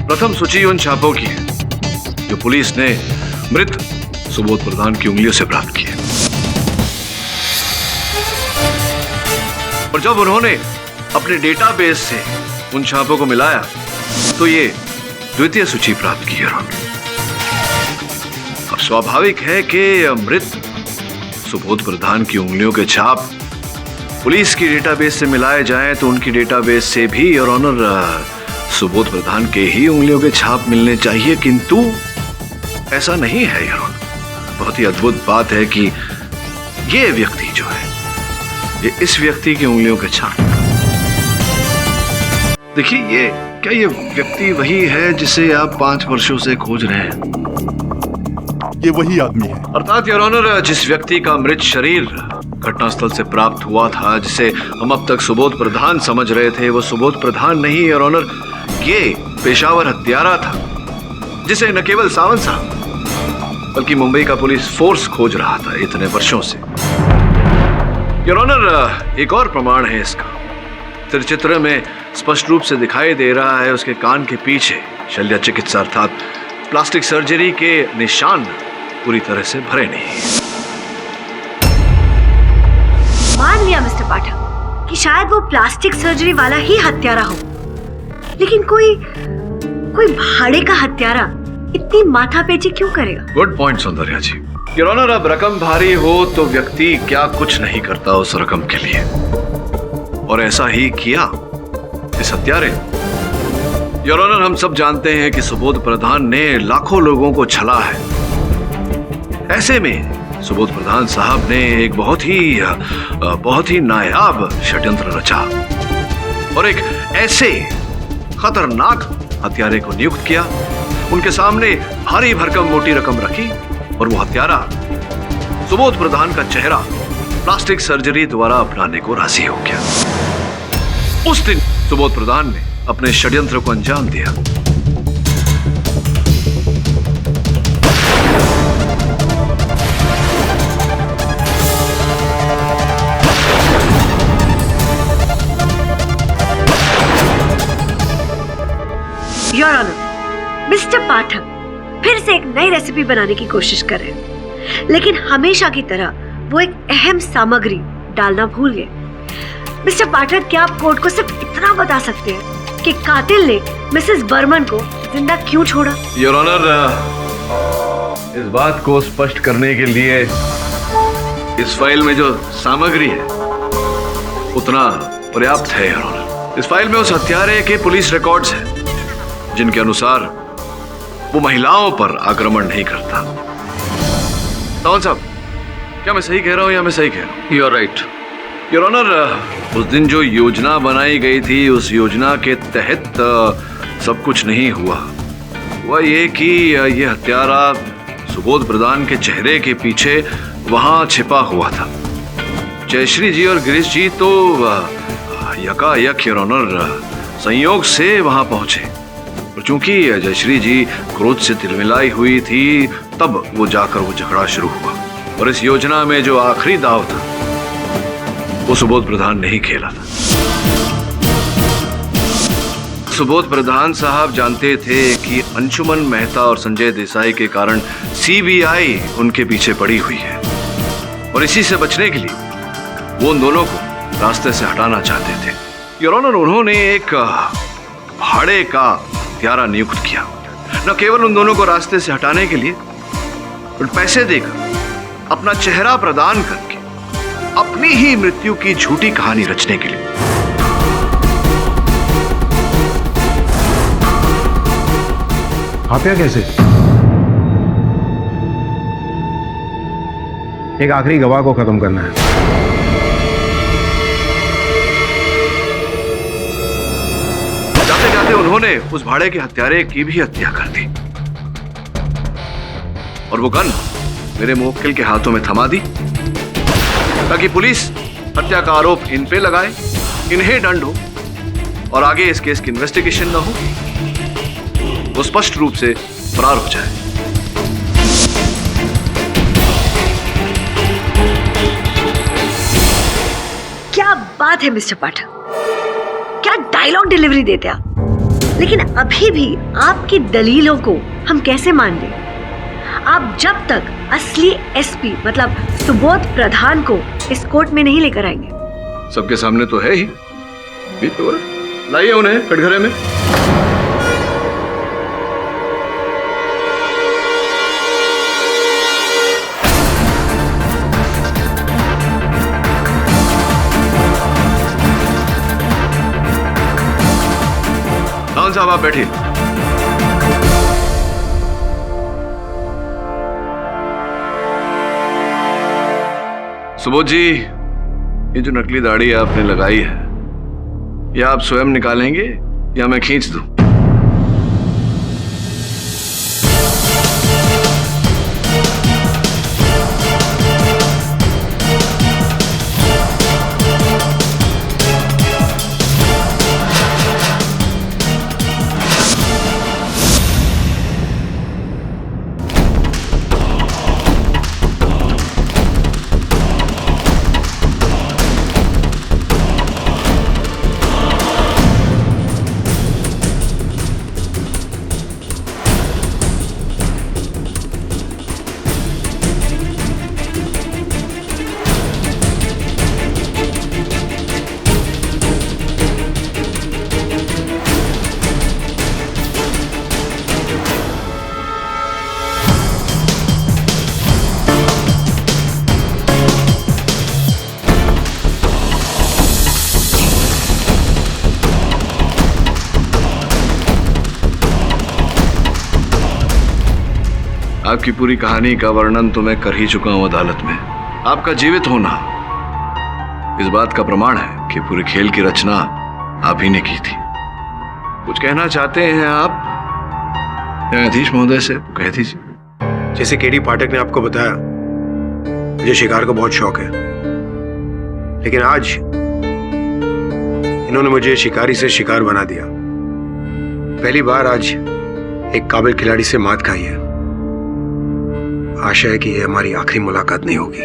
प्रथम सूची उन छापों की है जो पुलिस ने मृत सुबोध प्रधान की उंगलियों से प्राप्त की है, और जब उन्होंने अपने डेटाबेस से उन छापों को मिलाया तो ये द्वितीय सूची प्राप्त की है। अब स्वाभाविक है कि मृत सुबोध प्रधान की उंगलियों के छाप पुलिस की डेटाबेस से मिलाए जाएं तो उनकी डेटाबेस से भी योर ऑनर सुबोध प्रधान के ही उंगलियों के छाप मिलने चाहिए, किंतु ऐसा नहीं है योर ऑनर। बहुत ही अद्भुत बात है कि ये व्यक्ति जो है, ये इस व्यक्ति की उंगलियों के छाप, देखिए ये क्या ये व्यक्ति वही है जिसे आप 5 वर्षों से खोज रहे हैं? ये वही आदमी है। अर्थात योर ऑनर, जिस व्यक्ति का मृत शरीर घटनास्थल से प्राप्त हुआ था, जिसे हम अब तक सुबोध प्रधान समझ रहे थे, वो सुबोध प्रधान नहीं योर ऑनर, ये पेशावर हत्यारा था जिसे न केवल सावंत साहब बल्कि मुंबई का पुलिस फोर्स खोज रहा था इतने वर्षों से। योर ऑनर, एक और प्रमाण है इसका। चित्र में स्पष्ट रूप से दिखाई दे रहा है उसके कान के पीछे शल्य चिकित्सा अर्थात प्लास्टिक सर्जरी के निशान पूरी तरह से भरे नहीं। मान लिया मिस्टर पाठक कि शायद वो प्लास्टिक सर्जरी वाला ही हत्यारा हो, लेकिन कोई भाड़े का हत्यारा इतनी माथापेची क्यों करेगा? Good point Saundarya ji. Your honour, अब रकम भारी हो तो व्यक्ति क्या कुछ नहीं करता उस रकम के लिए, और ऐसा ही किया इस हत्यारे। योर ऑनर, हम सब जानते हैं कि सुबोध प्रधान ने लाखों लोगों को छला है। ऐसे में सुबोध प्रधान साहब ने एक बहुत ही नायाब षड्यंत्र रचा और एक ऐसे खतरनाक हत्यारे को नियुक्त किया। उनके सामने भारी भरकम मोटी रकम रखी और वो हत्यारा सुबोध प्रधान का चेहरा प्लास्टिक सर्जरी द्वारा अपनाने को राजी हो गया। उस दिन सुबोध प्रधान ने अपने षड्यंत्र को अंजाम दिया। योर ऑनर, मिस्टर पाठक फिर से एक नई रेसिपी बनाने की कोशिश कर रहे हैं, लेकिन हमेशा की तरह वो एक अहम सामग्री डालना भूल गए। मिस्टर पाठक, क्या आप कोर्ट को सिर्फ इतना बता सकते हैं कि कातिल ने मिसेस बर्मन को जिंदा क्यों छोड़ा? योर ऑनर, इस बात को स्पष्ट करने के लिए इस फाइल में जो सामग्री है उतना पर्याप्त है। योर ऑनर, इस फाइल में उस हत्यारे के पुलिस रिकॉर्ड्स हैं जिनके अनुसार वो महिलाओं पर आक्रमण नहीं करता। सावंत साहब, क्या मैं सही कह रहा हूं या मैं सही कह रहा हूं? You are right your honour, उस दिन जो योजना बनाई गई थी उस योजना के तहत सब कुछ नहीं हुआ। हुआ ये कि ये हत्यारा सुबोध प्रधान के चेहरे के पीछे वहां छिपा हुआ था। जयश्री जी और गिरीश जी तो यकायक योर ऑनर संयोग से वहां पहुंचे, और चूंकि जयश्री जी क्रोध से तिलमिलाई हुई थी तब वो जाकर वो झगड़ा शुरू हुआ, और इस योजना में जो आखिरी दाव था वो सुबोध प्रधान ने ही खेला था। सुबोध प्रधान साहब जानते थे कि अंशुमन मेहता और संजय देसाई के कारण सीबीआई उनके पीछे पड़ी हुई है, और इसी से बचने के लिए वो उन दोनों को रास्ते से हटाना चाहते थे। योर ऑनर, उन्होंने एक भाड़े का हत्यारा नियुक्त किया, न केवल उन दोनों को रास्ते से हटाने के लिए, बल्कि पैसे देकर अपना चेहरा प्रदान करके अपनी ही मृत्यु की झूठी कहानी रचने के लिए। आप कैसे? एक आखिरी गवाह को खत्म करना है। जाते जाते उन्होंने उस भाड़े के हत्यारे की भी हत्या कर दी, और वो गन मेरे मुवक्किल के हाथों में थमा दी ताकि पुलिस हत्या का आरोप इन पे लगाए, इन्हें दंड हो, और आगे इस केस की इन्वेस्टिगेशन ना हो, वो स्पष्ट रूप से फरार हो जाए। क्या बात है मिस्टर पाठक, क्या डायलॉग डिलीवरी देते आप। लेकिन अभी भी आपकी दलीलों को हम कैसे मान लें? आप जब तक असली एसपी मतलब सुबोध प्रधान को इस कोर्ट में नहीं लेकर आएंगे। सबके सामने तो है ही, लाइए उन्हें कटघरे में। खान साहब आप बैठिए। सुबोध जी, ये जो नकली दाढ़ी आपने लगाई है, या आप स्वयं निकालेंगे या मैं खींच दूं? आपकी पूरी कहानी का वर्णन तो मैं कर ही चुका हूं अदालत में। आपका जीवित होना इस बात का प्रमाण है कि पूरे खेल की रचना आप ही ने की थी। कुछ कहना चाहते हैं आप न्यायाधीश महोदय से? कह दीजिए। जैसे केडी पाठक ने आपको बताया, मुझे शिकार का बहुत शौक है, लेकिन आज इन्होंने मुझे शिकारी से शिकार बना दिया। पहली बार आज एक काबिल खिलाड़ी से मात खाई है। आशा है कि यह हमारी आखिरी मुलाकात नहीं होगी।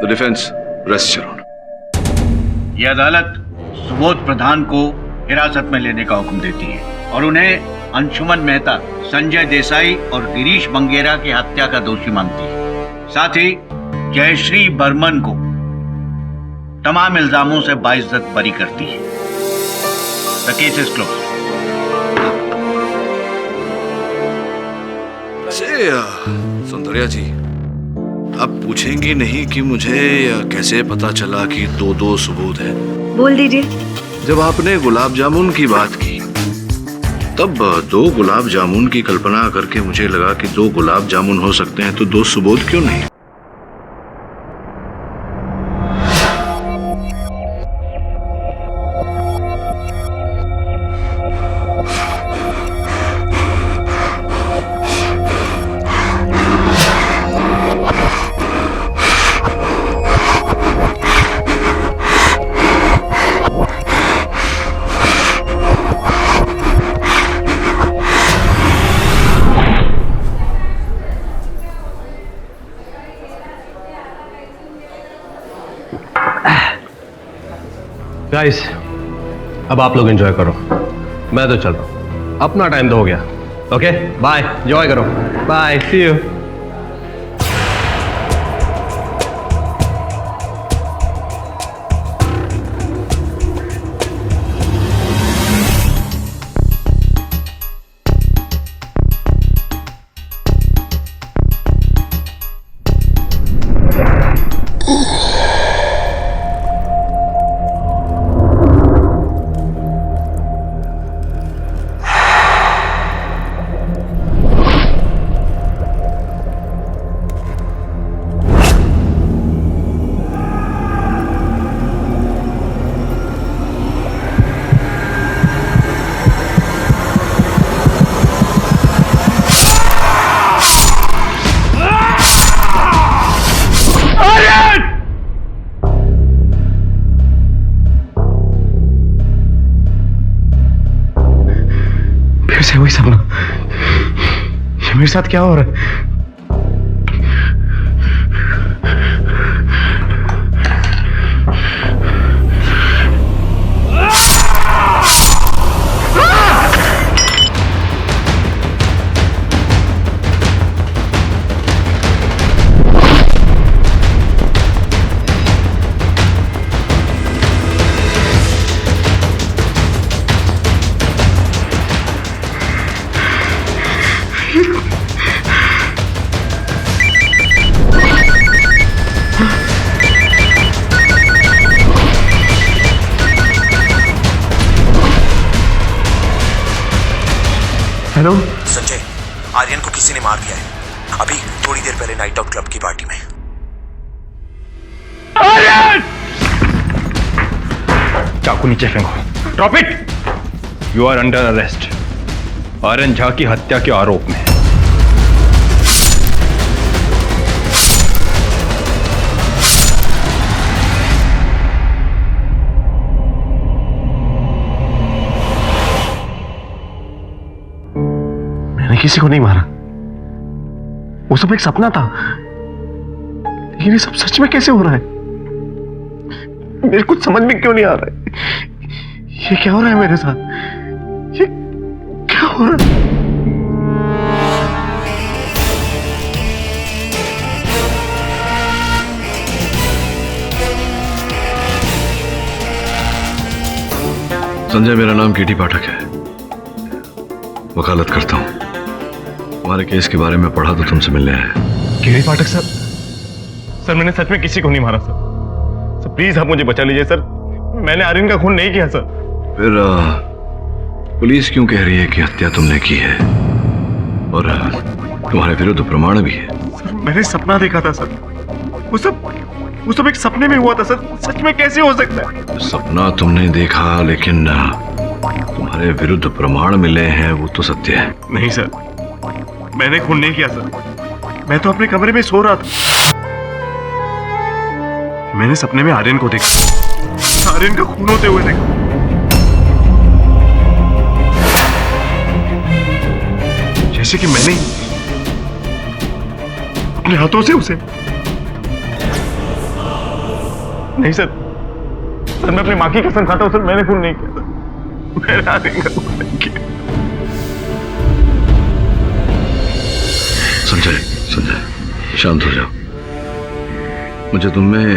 The defence rest your honour. यह अदालत सुबोध प्रधान को हिरासत में लेने का हुक्म देती है और उन्हें अंशुमन मेहता, संजय देसाई और गिरीश मंगेरा की हत्या का दोषी मानती है। साथ ही जयश्री बर्मन को तमाम इल्जामों से बाइज्जत बरी करती है। The case is close. Sundariya ji, आप पूछेंगी नहीं कि मुझे कैसे पता चला कि दो सबूत है? बोल दीजिए। जब आपने गुलाब जामुन की बात की, तब 2 गुलाब जामुन की कल्पना करके मुझे लगा कि 2 गुलाब जामुन हो सकते हैं, तो 2 सबूत क्यों नहीं? गाइस, अब आप लोग एंजॉय करो, मैं तो चल रहा हूँ, अपना टाइम तो हो गया। ओके बाय, एंजॉय करो, बाय, सी यू। से वही सपना, ये मेरे साथ क्या हो रहा है? हेलो संजय, आर्यन को किसी ने मार दिया है अभी थोड़ी देर पहले नाइट आउट क्लब की पार्टी में। चाकू नीचे फेंको। Drop it. You are under arrest Aryan Jha की हत्या के आरोप में। मैंने किसी को नहीं मारा, वो सब एक सपना था। लेकिन ये सब सच में कैसे हो रहा है? मेरे कुछ समझ में क्यों नहीं आ रहा है? ये क्या हो रहा है मेरे साथ? ये क्या हो रहा है? संजय, मेरा नाम केटी पाठक है, वकालत करता हूं। तुम्हारे केस के बारे में पढ़ा तो तुमसे मिलने आया। केटी पाठक सर, सर मैंने सच में किसी को नहीं मारा सर। सर प्लीज आप मुझे बचा लीजिए सर, मैंने आर्यन का खून नहीं किया सर। फिर पुलिस क्यों कह रही है कि हत्या तुमने की है और तुम्हारे विरुद्ध प्रमाण भी है? सर मैंने सपना देखा था सर, वो सब एक सपने में हुआ था सर। सच में कैसे हो सकता है? सपना तुमने देखा, लेकिन तुम्हारे विरुद्ध प्रमाण मिले हैं, वो तो सत्य है। नहीं सर, मैंने खून नहीं किया सर। मैं तो अपने कमरे में सो रहा था, मैंने सपने में आर्यन को देखा, आर्यन का खून होते हुए देखा। जैसे कि मैंने अपने हाथों से उसे। नहीं सर, सर मैं अपनी मां की कसम खाता हूं सर, मैंने खून नहीं किया सर। मैंने आर्यन का खून नहीं किया। संजय, शांत हो जाओ। मुझे तुममें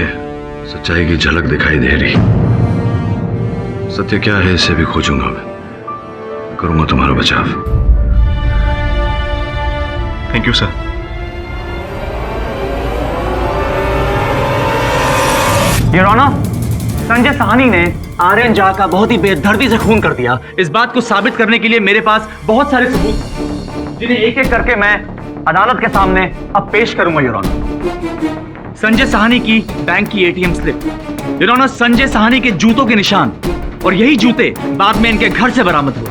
सच्चाई की झलक दिखाई दे रही। सत्य क्या है इसे भी खोजूंगा मैं, करूंगा तुम्हारा बचाव। Thank you sir. Your honour, Sanjay Sahni ने आर्यन झा का बहुत ही बेदर्दी से खून कर दिया। इस बात को साबित करने के लिए मेरे पास बहुत सारे सबूत हैं, जिन्हें एक एक करके मैं अदालत के सामने अब पेश करूंगा योर ऑनर। संजय साहनी की बैंक की ATM slip, your honour Sanjay Sahni के जूतों के निशान, और यही जूते बाद में इनके घर से बरामद हुए।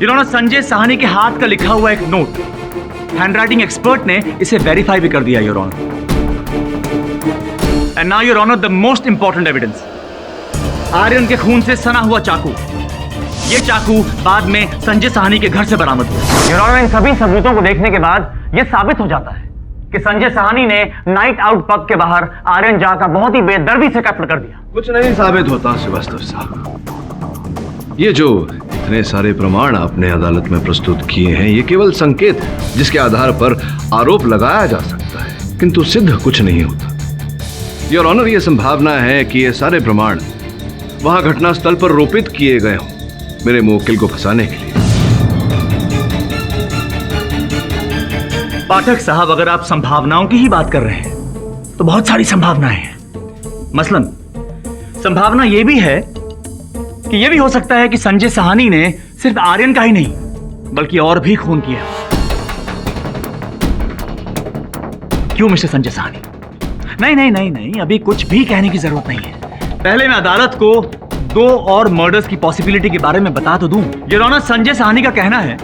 योर ऑनर संजय साहनी के हाथ का लिखा हुआ एक नोट, हैंडराइटिंग एक्सपर्ट ने इसे वेरीफाई भी कर दिया your honour. And now your honour the most important evidence, Aryan के खून से सना हुआ चाकू। ये चाकू बाद में संजय साहनी के घर से बरामद हुआ। योर ऑनर इन सभी सबूतों को देखने के बाद यह साबित हो जाता है कि संजय साहनी ने नाइट आउट पब के बाहर आर्यन झा का बहुत ही बेदर्दी से कत्ल कर दिया। कुछ नहीं साबित होता श्रीवास्तव साहब। ये जो इतने सारे प्रमाण आपने अदालत में प्रस्तुत किए हैं, ये केवल संकेत जिसके आधार पर आरोप लगाया जा सकता है, किंतु सिद्ध कुछ नहीं होता। योर ऑनर, यह संभावना है कि ये सारे प्रमाण वहां घटनास्थल पर रोपित किए गए हों मेरे मुवक्किल को फंसाने के लिए। पाठक साहब, अगर आप संभावनाओं की ही बात कर रहे हैं तो बहुत सारी संभावनाएं हैं। मसलन संभावना यह भी है कि यह भी हो सकता है कि संजय साहनी ने सिर्फ आर्यन का ही नहीं बल्कि और भी खून किया। क्यों मिस्टर संजय साहनी? नहीं नहीं नहीं नहीं, अभी कुछ भी कहने की जरूरत नहीं है। पहले मैं अदालत को 2 और मर्डर्स की पॉसिबिलिटी के बारे में बता तो दूं। योर ऑनर, संजय साहनी का कहना है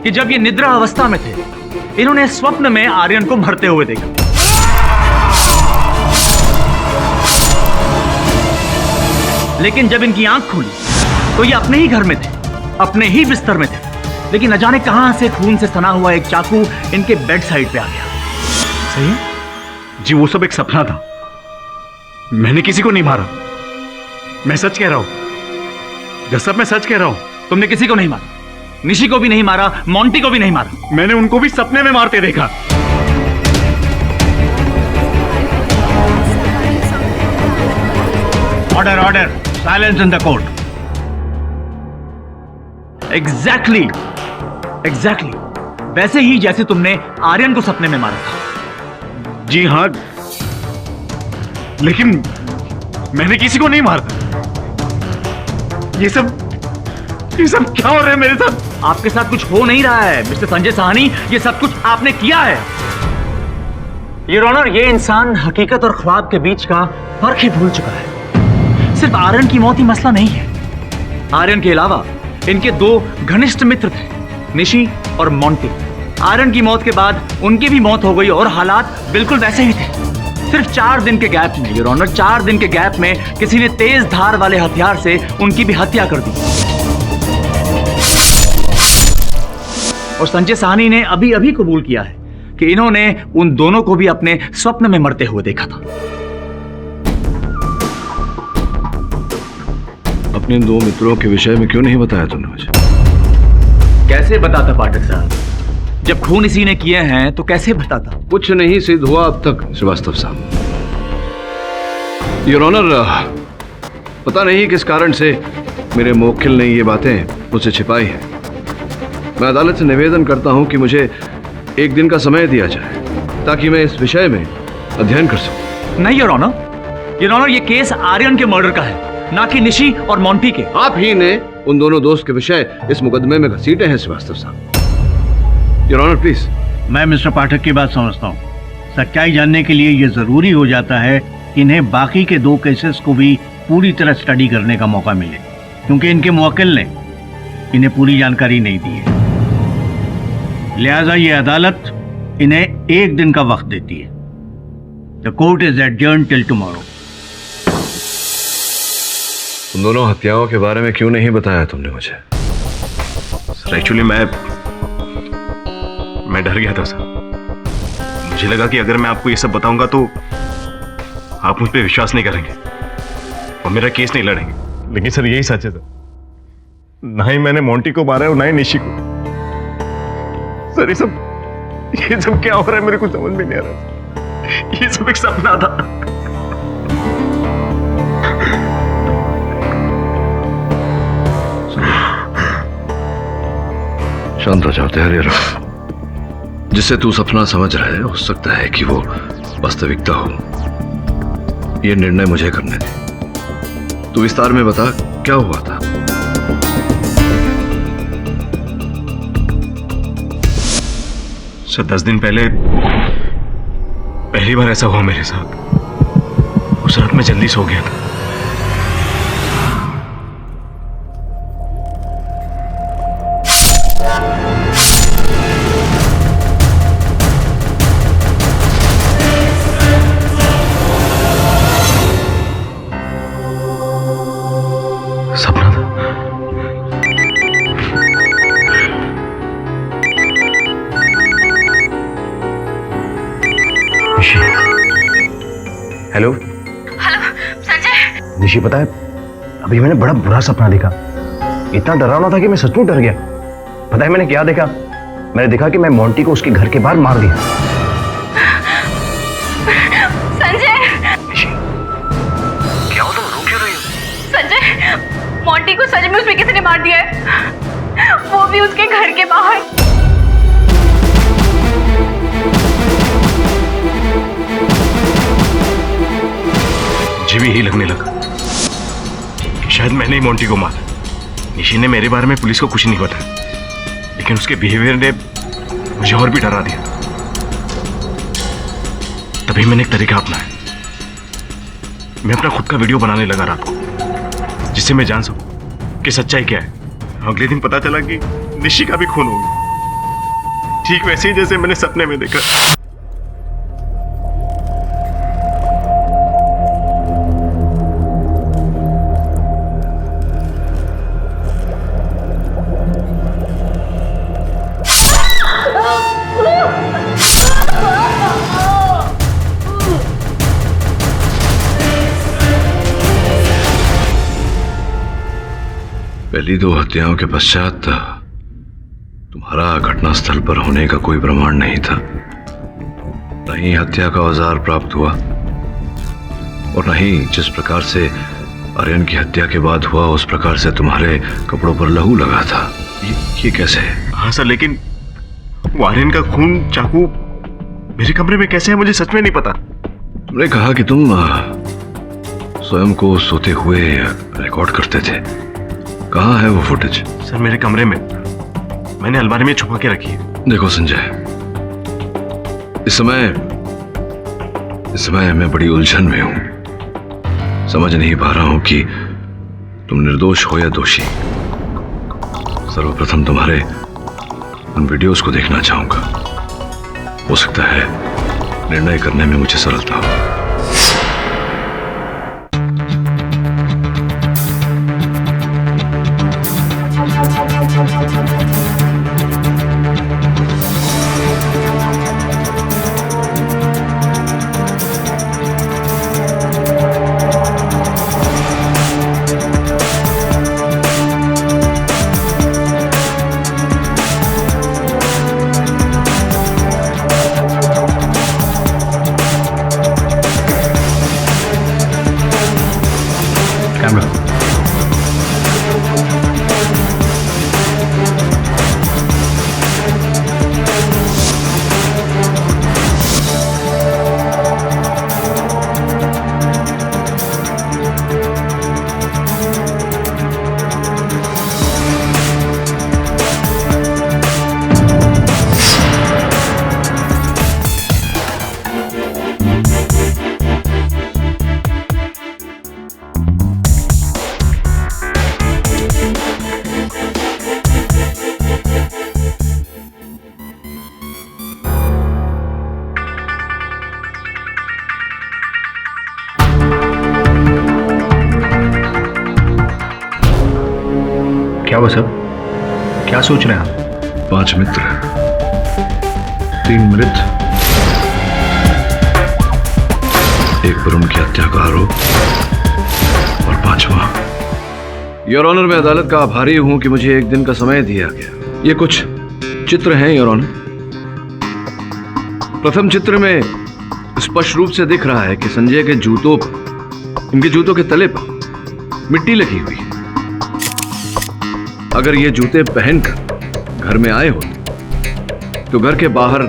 कि जब ये निद्रा अवस्था में थे, इन्होंने स्वप्न में आर्यन को मरते हुए देखा। लेकिन जब इनकी आंख खुली तो ये अपने ही घर में थे, अपने ही बिस्तर में थे, लेकिन न जाने कहां से खून से सना हुआ एक चाकू इनके बेड साइड पे आ गया। सही जी, वो सब एक सपना था। मैंने किसी को नहीं मारा, मैं सच कह रहा हूं। जैसा मैं सच कह रहा हूं। तुमने किसी को नहीं मारा, निशी को भी नहीं मारा, मोंटी को भी नहीं मारा। मैंने उनको भी सपने में मारते देखा। Order order, silence in the court. Exactly वैसे ही जैसे तुमने आर्यन को सपने में मारा था। जी हां, लेकिन मैंने किसी को नहीं मारा। ये सब ये सब क्या हो रहा है मेरे साथ? आपके साथ कुछ हो नहीं रहा है मिस्टर संजय साहनी, ये सब कुछ आपने किया है। योर ऑनर, ये इंसान हकीकत और ख्वाब के बीच का फर्क ही भूल चुका है। सिर्फ आर्यन की मौत ही मसला नहीं है। आर्यन के अलावा इनके दो घनिष्ठ मित्र थे, निशी और मोंटी। आर्यन की मौत के बाद उनकी भी मौत हो गई और हालात बिल्कुल वैसे ही थे। सिर्फ 4 दिन के गैप में, योर ऑनर, 4 दिन के गैप में किसी ने तेज धार वाले हथियार से उनकी भी हत्या कर दी। और संजय साहनी ने अभी अभी कबूल किया है कि इन्होंने उन दोनों को भी अपने स्वप्न में मरते हुए देखा था। अपने 2 मित्रों के विषय में क्यों नहीं बताया तुमने मुझे? कैसे बताता पाठक साहब? जब खून इसी ने किए हैं तो कैसे बताता? कुछ नहीं सिद्ध हुआ अब तक श्रीवास्तव साहब। योर ऑनर, पता नहीं किस कारण से मेरे मुवक्किल ने ये बातें मुझसे छिपाई हैं। मैं अदालत से निवेदन करता हूं कि मुझे 1 दिन का समय दिया जाए ताकि मैं इस विषय में अध्ययन कर सकूं। नहीं योर ऑनर, योर ऑनर, ये केस आर्यन के मर्डर का है, ना कि निशी और मोंटी के। आप ही ने उन दोनों दोस्त के विषय इस मुकदमे में घसीटे हैं श्रीवास्तव साहब। Your honour please. मैं मिस्टर पाठक की बात समझता हूँ। सच्चाई जानने के लिए यह जरूरी हो जाता है कि इन्हें बाकी के 2 केसेस को भी पूरी तरह स्टडी करने का मौका मिले, क्योंकि इनके मुवक्किल ने इन्हें पूरी जानकारी नहीं दी है। लिहाजा ये अदालत इन्हें 1 दिन का वक्त देती है। The court is adjourned till tomorrow. उन दोनों हत्याओं के बारे में क्यों नहीं बताया तुमने मुझे? सर एक्चुअली मैं डर गया था सर। मुझे लगा कि अगर मैं आपको ये सब बताऊंगा तो आप मुझ पे विश्वास नहीं करेंगे और मेरा केस नहीं लड़ेंगे। लेकिन सर यही सच है सर, ना ही मैंने मोंटी को मारा है और ना ही निशी को। सर ये सब क्या हो रहा है मेरे को समझ में नहीं आ रहा। ये सब एक सपना था। शांत हो जाओ, तैयारी रहो। जिसे तू सपना समझ रहा है हो सकता है कि वो वास्तविकता हो। ये निर्णय मुझे करने दे। तू विस्तार में बता क्या हुआ था। सर 10 दिन पहले पहली बार ऐसा हुआ मेरे साथ। उस रात मैं जल्दी सो गया था। सपना था। हेलो संजय। निशी, पता है अभी मैंने बड़ा बुरा सपना देखा। इतना डरावना था कि मैं सचमुच डर गया। पता है मैंने क्या देखा? मैंने देखा कि मैं मोंटी को उसके घर के बाहर मार दिया। संजय, क्या हो तुम रो क्यों रही हो? संजय, मोंटी को सच में उसमें किसी ने मार दिया है, वो भी उसके घर के बाहर। मुझे भी यही लगने लगा कि शायद मैंने ही मोंटी को मारा। निशी ने मेरे बारे में पुलिस को कुछ नहीं बताया, लेकिन उसके बिहेवियर ने मुझे और भी डरा दिया। तभी मैंने एक तरीका अपनाया। मैं अपना खुद का वीडियो बनाने लगा रात को, जिससे मैं जान सकूं कि सच्चाई क्या है। अगले दिन पता चला कि निशी का भी खून हो गया, ठीक वैसे ही जैसे मैंने सपने में देखा। पहली 2 हत्याओं के पश्चात तुम्हारा घटनास्थल पर होने का कोई प्रमाण नहीं था। न ही हत्या का औजार प्राप्त हुआ और न ही जिस प्रकार से आर्यन की हत्या के बाद हुआ उस प्रकार से तुम्हारे कपड़ों पर लहू लगा था। ये कैसे है? हाँ सर, लेकिन वो आर्यन का खून चाकू मेरे कमरे में कैसे है मुझे सच में नहीं पता। तुमने कहा कि तुम स्वयं को सोते हुए रिकॉर्ड करते थे। कहाँ है वो फुटेज? सर मेरे कमरे में, मैंने अलमारी में छुपा के रखी है। देखो संजय, इस समय मैं बड़ी उलझन में हूं। समझ नहीं पा रहा हूं कि तुम निर्दोष हो या दोषी। सर्वप्रथम तुम्हारे उन वीडियोस को देखना चाहूंगा। हो सकता है निर्णय करने में मुझे सरलता हो। क्या हुआ सर? क्या सोच रहे हैं आप? 5 मित्र, 3 मृत, एक पर उनकी हत्या का आरोप और 5वां। योर ऑनर, मैं अदालत का आभारी हूं कि मुझे एक दिन का समय दिया गया। ये कुछ चित्र हैं योर ऑनर। प्रथम चित्र में स्पष्ट रूप से दिख रहा है कि संजय के जूतों पर, इनके जूतों के तले पर मिट्टी लगी हुई है। अगर ये जूते पहनकर घर में आए होते तो घर के बाहर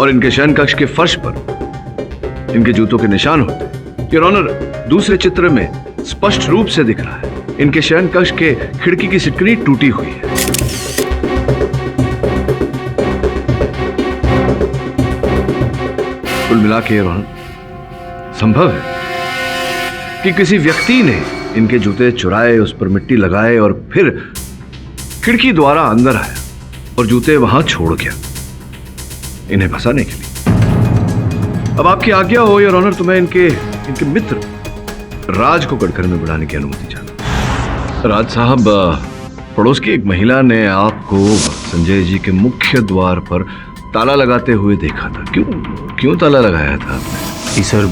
और इनके शयन कक्ष के फर्श पर इनके जूतों के निशान होते। योर ऑनर, दूसरे चित्र में स्पष्ट रूप से दिख रहा है इनके शयन कक्ष के खिड़की की सिटकनी टूटी हुई है। कुल मिला के योर ऑनर, संभव है कि किसी व्यक्ति ने इनके जूते चुराए, उस पर मिट्टी लगाए और फिर खिड़की द्वारा अंदर आया और जूते वहां छोड़ गया इन्हें फंसाने के लिए। अब आपकी आज्ञा हो योर ऑनर तो मैं इनके मित्र राज को गढ़कर में बुलाने की अनुमति चाहता। राज साहब, पड़ोस की एक महिला ने आपको संजय जी के मुख्य द्वार पर ताला लगाते हुए देखा था। क्यों ताला लगाया था आपने? सर,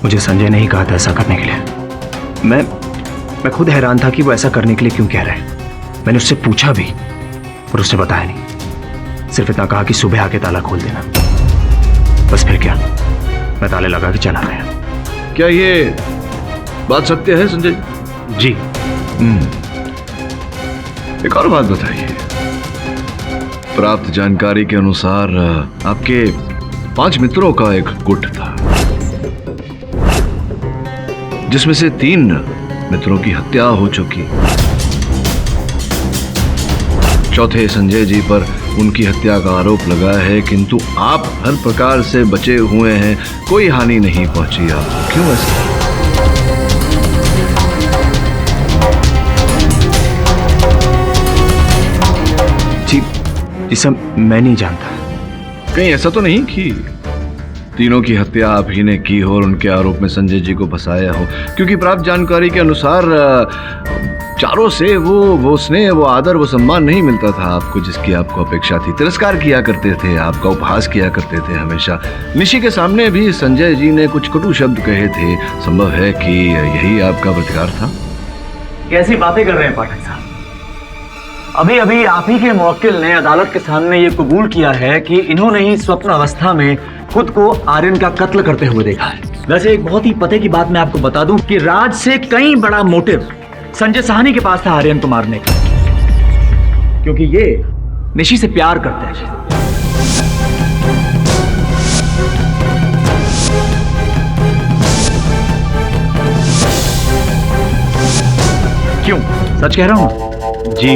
मुझे संजय ने ही कहा था ऐसा करने के लिए। मैं खुद हैरान था कि वो ऐसा करने के लिए क्यों कह रहा है। मैंने उससे पूछा भी और उसने बताया नहीं, सिर्फ इतना कहा कि सुबह आके ताला खोल देना। बस फिर क्या, मैं ताले लगा के चला गया। क्या ये बात सत्य है संजय जी? एक और बात बताइए। प्राप्त जानकारी के अनुसार आपके 5 मित्रों का एक गुट था जिसमें से 3 मित्रों की हत्या हो चुकी। चौथे संजय जी पर उनकी हत्या का आरोप लगा है, किंतु आप हर प्रकार से बचे हुए हैं, कोई हानि नहीं पहुंची आपको। क्यों ऐसा? जी सर, मैं नहीं जानता। कहीं ऐसा तो नहीं कि तीनों की हत्या आप ही ने की हो और उनके आरोप में संजय जी को फंसाया हो? क्योंकि प्राप्त जानकारी के अनुसार चारों से वो स्नेह, वो आदर, वो सम्मान नहीं मिलता था आपको जिसकी आपको अपेक्षा थी। तिरस्कार किया करते थे, आपका उपहास किया करते थे हमेशा। निशी के सामने भी संजय जी ने कुछ कटु शब्द कहे थे। संभव है कि यही आपका प्रतिकार था? कैसी बातें कर रहे हैं पाठक साहब? अभी अभी आप ही के मुवक्किल ने अदालत के सामने ये कबूल किया है कि इन्होंने ही स्वप्न अवस्था में खुद को आर्यन का कत्ल करते हुए देखा है। वैसे एक बहुत ही पते की बात मैं आपको बता दूं कि राज से कई बड़ा मोटिव संजय साहनी के पास था आर्यन को मारने का, क्योंकि ये निशी से प्यार करते हैं। क्यों? सच कह रहा हूं जी,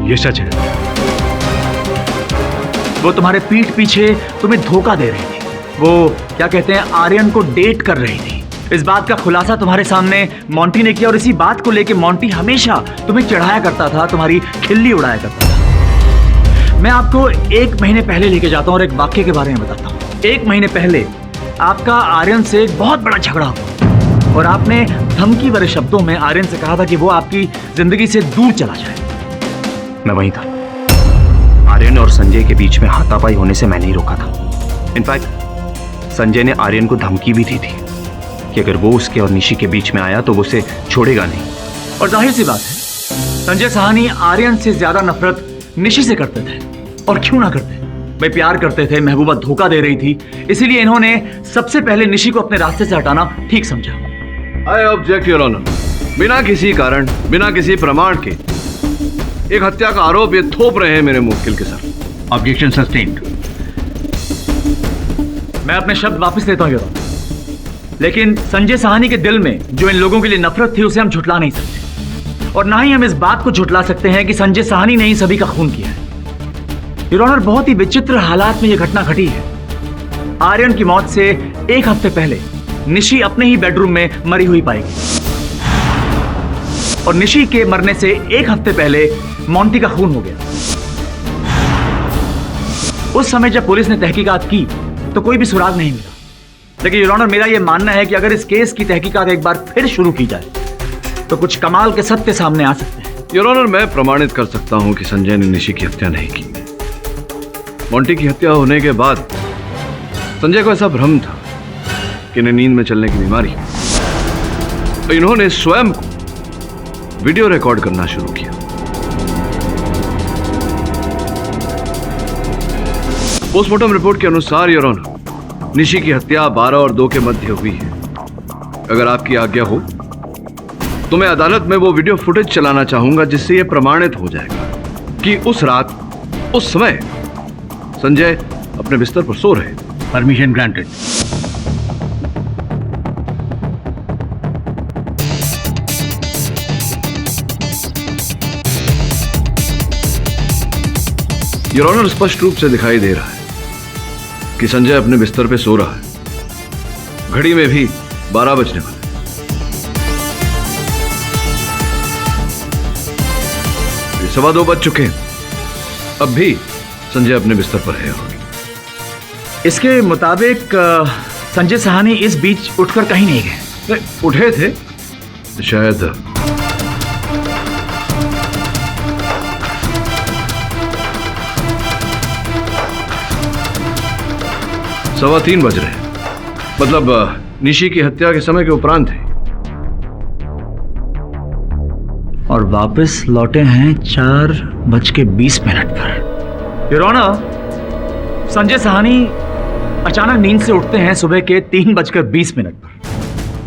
ये सच है। वो तुम्हारे पीठ पीछे तुम्हें धोखा दे रही थी। वो क्या कहते हैं, आर्यन को डेट कर रही थी। इस बात का खुलासा तुम्हारे सामने मोंटी ने किया और इसी बात को लेकर मोंटी हमेशा तुम्हें चिढ़ाया करता था, तुम्हारी खिल्ली उड़ाया करता था। मैं आपको 1 महीने पहले लेके जाता हूं और एक वाक्य के बारे में बताता हूं। 1 महीने पहले आपका आर्यन से एक बहुत बड़ा झगड़ा हुआ और आपने धमकी भरे शब्दों में आर्यन से कहा था कि वो आपकी जिंदगी से दूर चला जाए। मैं वहीं था। आर्यन और संजय के बीच में हाथापाई होने से मैंने ही रोका था। इनफैक्ट संजय ने आर्यन को धमकी भी दी थी कि अगर वो उसके और निशी के बीच में आया तो वो उसे छोड़ेगा नहीं। और जाहिर सी बात है, संजय साहनी आर्यन से ज्यादा नफरत निशी से करते थे। और क्यों ना करते, वे प्यार करते थे, महबूबा धोखा दे रही थी, इसीलिए इन्होंने सबसे पहले निशी को अपने रास्ते से हटाना ठीक समझा। I object your honour. बिना किसी कारण, बिना किसी प्रमाण के एक हत्या का आरोप ये थोप रहे हैं मेरे मुवक्किल के सर। Objection sustained. मैं अपने शब्द वापस लेता हूं योर ऑनर। लेकिन संजय साहनी के दिल में जो इन लोगों के लिए नफरत थी उसे हम झुठला नहीं सकते और ना ही हम इस बात को झुठला सकते हैं कि संजय साहनी ने ही सभी का खून किया है। योर ऑनर, बहुत ही विचित्र हालात में यह घटना घटी है। आर्यन की मौत से 1 हफ्ते पहले निशी अपने ही बेडरूम में मरी हुई पाई गई और निशी के मरने से 1 हफ्ते पहले मोंटी का खून हो गया। उस समय जब पुलिस ने तहकीकात की तो कोई भी सुराग नहीं मिला। लेकिन योर ऑनर, मेरा यह मानना है कि अगर इस केस की तहकीकात एक बार फिर शुरू की जाए तो कुछ कमाल के सत्य सामने आ सकते हैं। योर ऑनर, मैं प्रमाणित कर सकता हूं कि संजय ने निशी की हत्या नहीं की। मोंटी की हत्या होने के बाद संजय को ऐसा भ्रम था कि इन्हें नींद में चलने की बीमारी है, तो इन्होंने स्वयं को वीडियो रिकॉर्ड करना शुरू किया। पोस्टमार्टम रिपोर्ट के अनुसार योर ऑनर, निशी की हत्या 12 और 2 के मध्य हुई है। अगर आपकी आज्ञा हो तो मैं अदालत में वो वीडियो फुटेज चलाना चाहूंगा जिससे यह प्रमाणित हो जाएगा कि उस रात, उस समय संजय अपने बिस्तर पर सो रहे। Permission granted. योर ऑनर, स्पष्ट रूप से दिखाई दे रहा है कि संजय अपने बिस्तर पे सो रहा है। घड़ी में भी 12 बजने वाले। 2:15 बज चुके हैं, अब भी संजय अपने बिस्तर पर है। इसके मुताबिक संजय साहनी इस बीच उठकर कहीं नहीं गए। उठे थे शायद। सवा 3 बज रहे हैं, मतलब निशी की हत्या के समय के उपरांत है। और वापस लौटे हैं 4:20 पर। योर ऑनर, संजय साहनी अचानक नींद से उठते हैं सुबह के 3:20 पर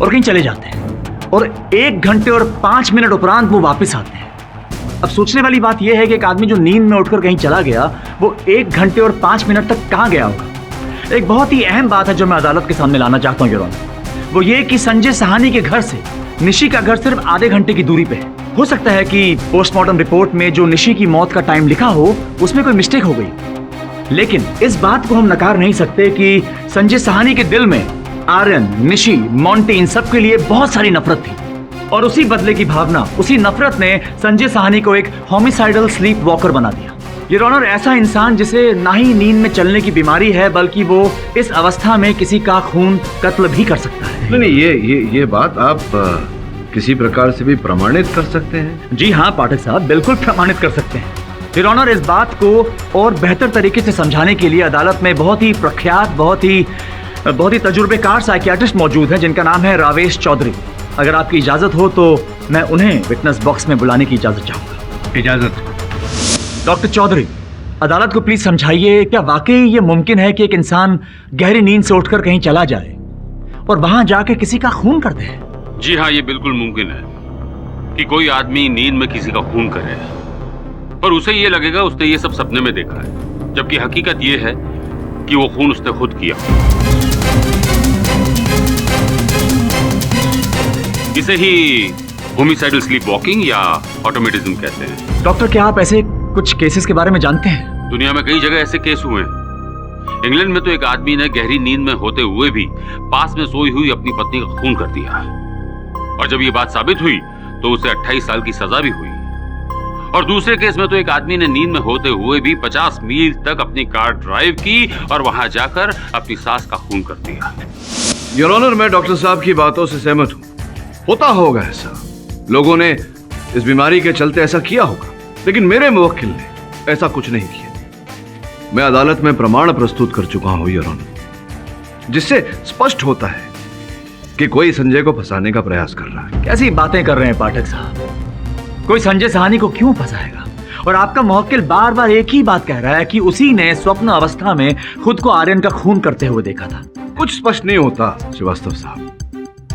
और कहीं चले जाते हैं और 1 घंटे और 5 मिनट उपरांत वो वापस आते हैं। अब सोचने वाली बात यह है कि एक आदमी जो नींद में उठकर कहीं चला गया वो 1 घंटे और 5 मिनट तक कहां गया होगा। एक बहुत ही अहम बात है जो मैं अदालत के सामने लाना चाहता हूं योर ऑनर, वो ये कि संजय साहनी के घर से निशी का घर सिर्फ आधे घंटे की दूरी पे है। हो सकता है कि पोस्टमार्टम रिपोर्ट में जो निशी की मौत का टाइम लिखा हो उसमें कोई मिस्टेक हो गई, लेकिन इस बात को हम नकार नहीं सकते कि संजय साहनी के दिल में आर्यन, निशी, मोंटी, इन सब के लिए बहुत सारी नफरत थी और उसी बदले की भावना, उसी नफरत ने संजय साहनी को एक होमिसाइडल स्लीप वॉकर बना दिया। योर ऑनर, ऐसा इंसान जिसे ना ही नींद में चलने की बीमारी है बल्कि वो इस अवस्था में किसी का खून कत्ल भी कर सकता है। नहीं, ये बात आप किसी प्रकार से भी प्रमाणित कर सकते हैं? जी हाँ पाठक साहब, बिल्कुल प्रमाणित कर सकते हैं। योर ऑनर, इस बात को और बेहतर तरीके से समझाने के लिए अदालत में बहुत ही प्रख्यात, बहुत ही तजुर्बेकार साइकियाट्रिस्ट मौजूद हैं जिनका नाम है रावेश चौधरी। अगर आपकी इजाजत हो तो मैं उन्हें विटनेस बॉक्स में बुलाने की इजाजत चाहूंगा। इजाजत। डॉक्टर चौधरी, अदालत को प्लीज समझाइए, क्या वाकई ये मुमकिन है कि एक इंसान गहरी नींद से उठकर कहीं चला जाए और वहां जाके किसी का खून कर दे? जी हाँ, ये बिल्कुल मुमकिन है कि कोई आदमी नींद में किसी का खून करे, पर उसे ये लगेगा उसने ये सब सपने में देखा है, जबकि हकीकत ये है कि वो खून उसने खुद किया। इसे ही होमिसाइडल स्लीप वॉकिंग या ऑटोमेटिज्म कहते हैं। डॉक्टर, क्या आप ऐसे कुछ केसेस के बारे में जानते हैं? दुनिया में कई जगह ऐसे केस हुए हैं। इंग्लैंड में तो एक आदमी ने गहरी नींद में होते हुए भी पास में सोई हुई अपनी पत्नी का खून कर दिया, और जब ये बात साबित हुई तो उसे 28 साल की सजा भी हुई। और दूसरे केस में तो एक आदमी ने नींद में होते हुए भी 50 मील तक अपनी कार ड्राइव की और वहां जाकर अपनी सास का खून कर दिया। योर ऑनर, मैं डॉक्टर साहब की बातों से सहमत हूं। होता होगा ऐसा, लोगों ने इस बीमारी के चलते ऐसा किया होगा, लेकिन मेरे मुवक्किल ने ऐसा कुछ नहीं किया। मैं अदालत में प्रमाण प्रस्तुत कर चुका हूं योर ऑनर, जिससे स्पष्ट होता है कि कोई संजय को फंसाने का प्रयास कर रहा है। कैसी बातें कर रहे हैं पाठक साहब? कोई संजय साहनी को क्यों फंसाएगा? और आपका मुवक्किल बार बार एक ही बात कह रहा है कि उसी ने स्वप्न अवस्था में खुद को आर्यन का खून करते हुए देखा था। कुछ स्पष्ट नहीं होता श्रीवास्तव साहब।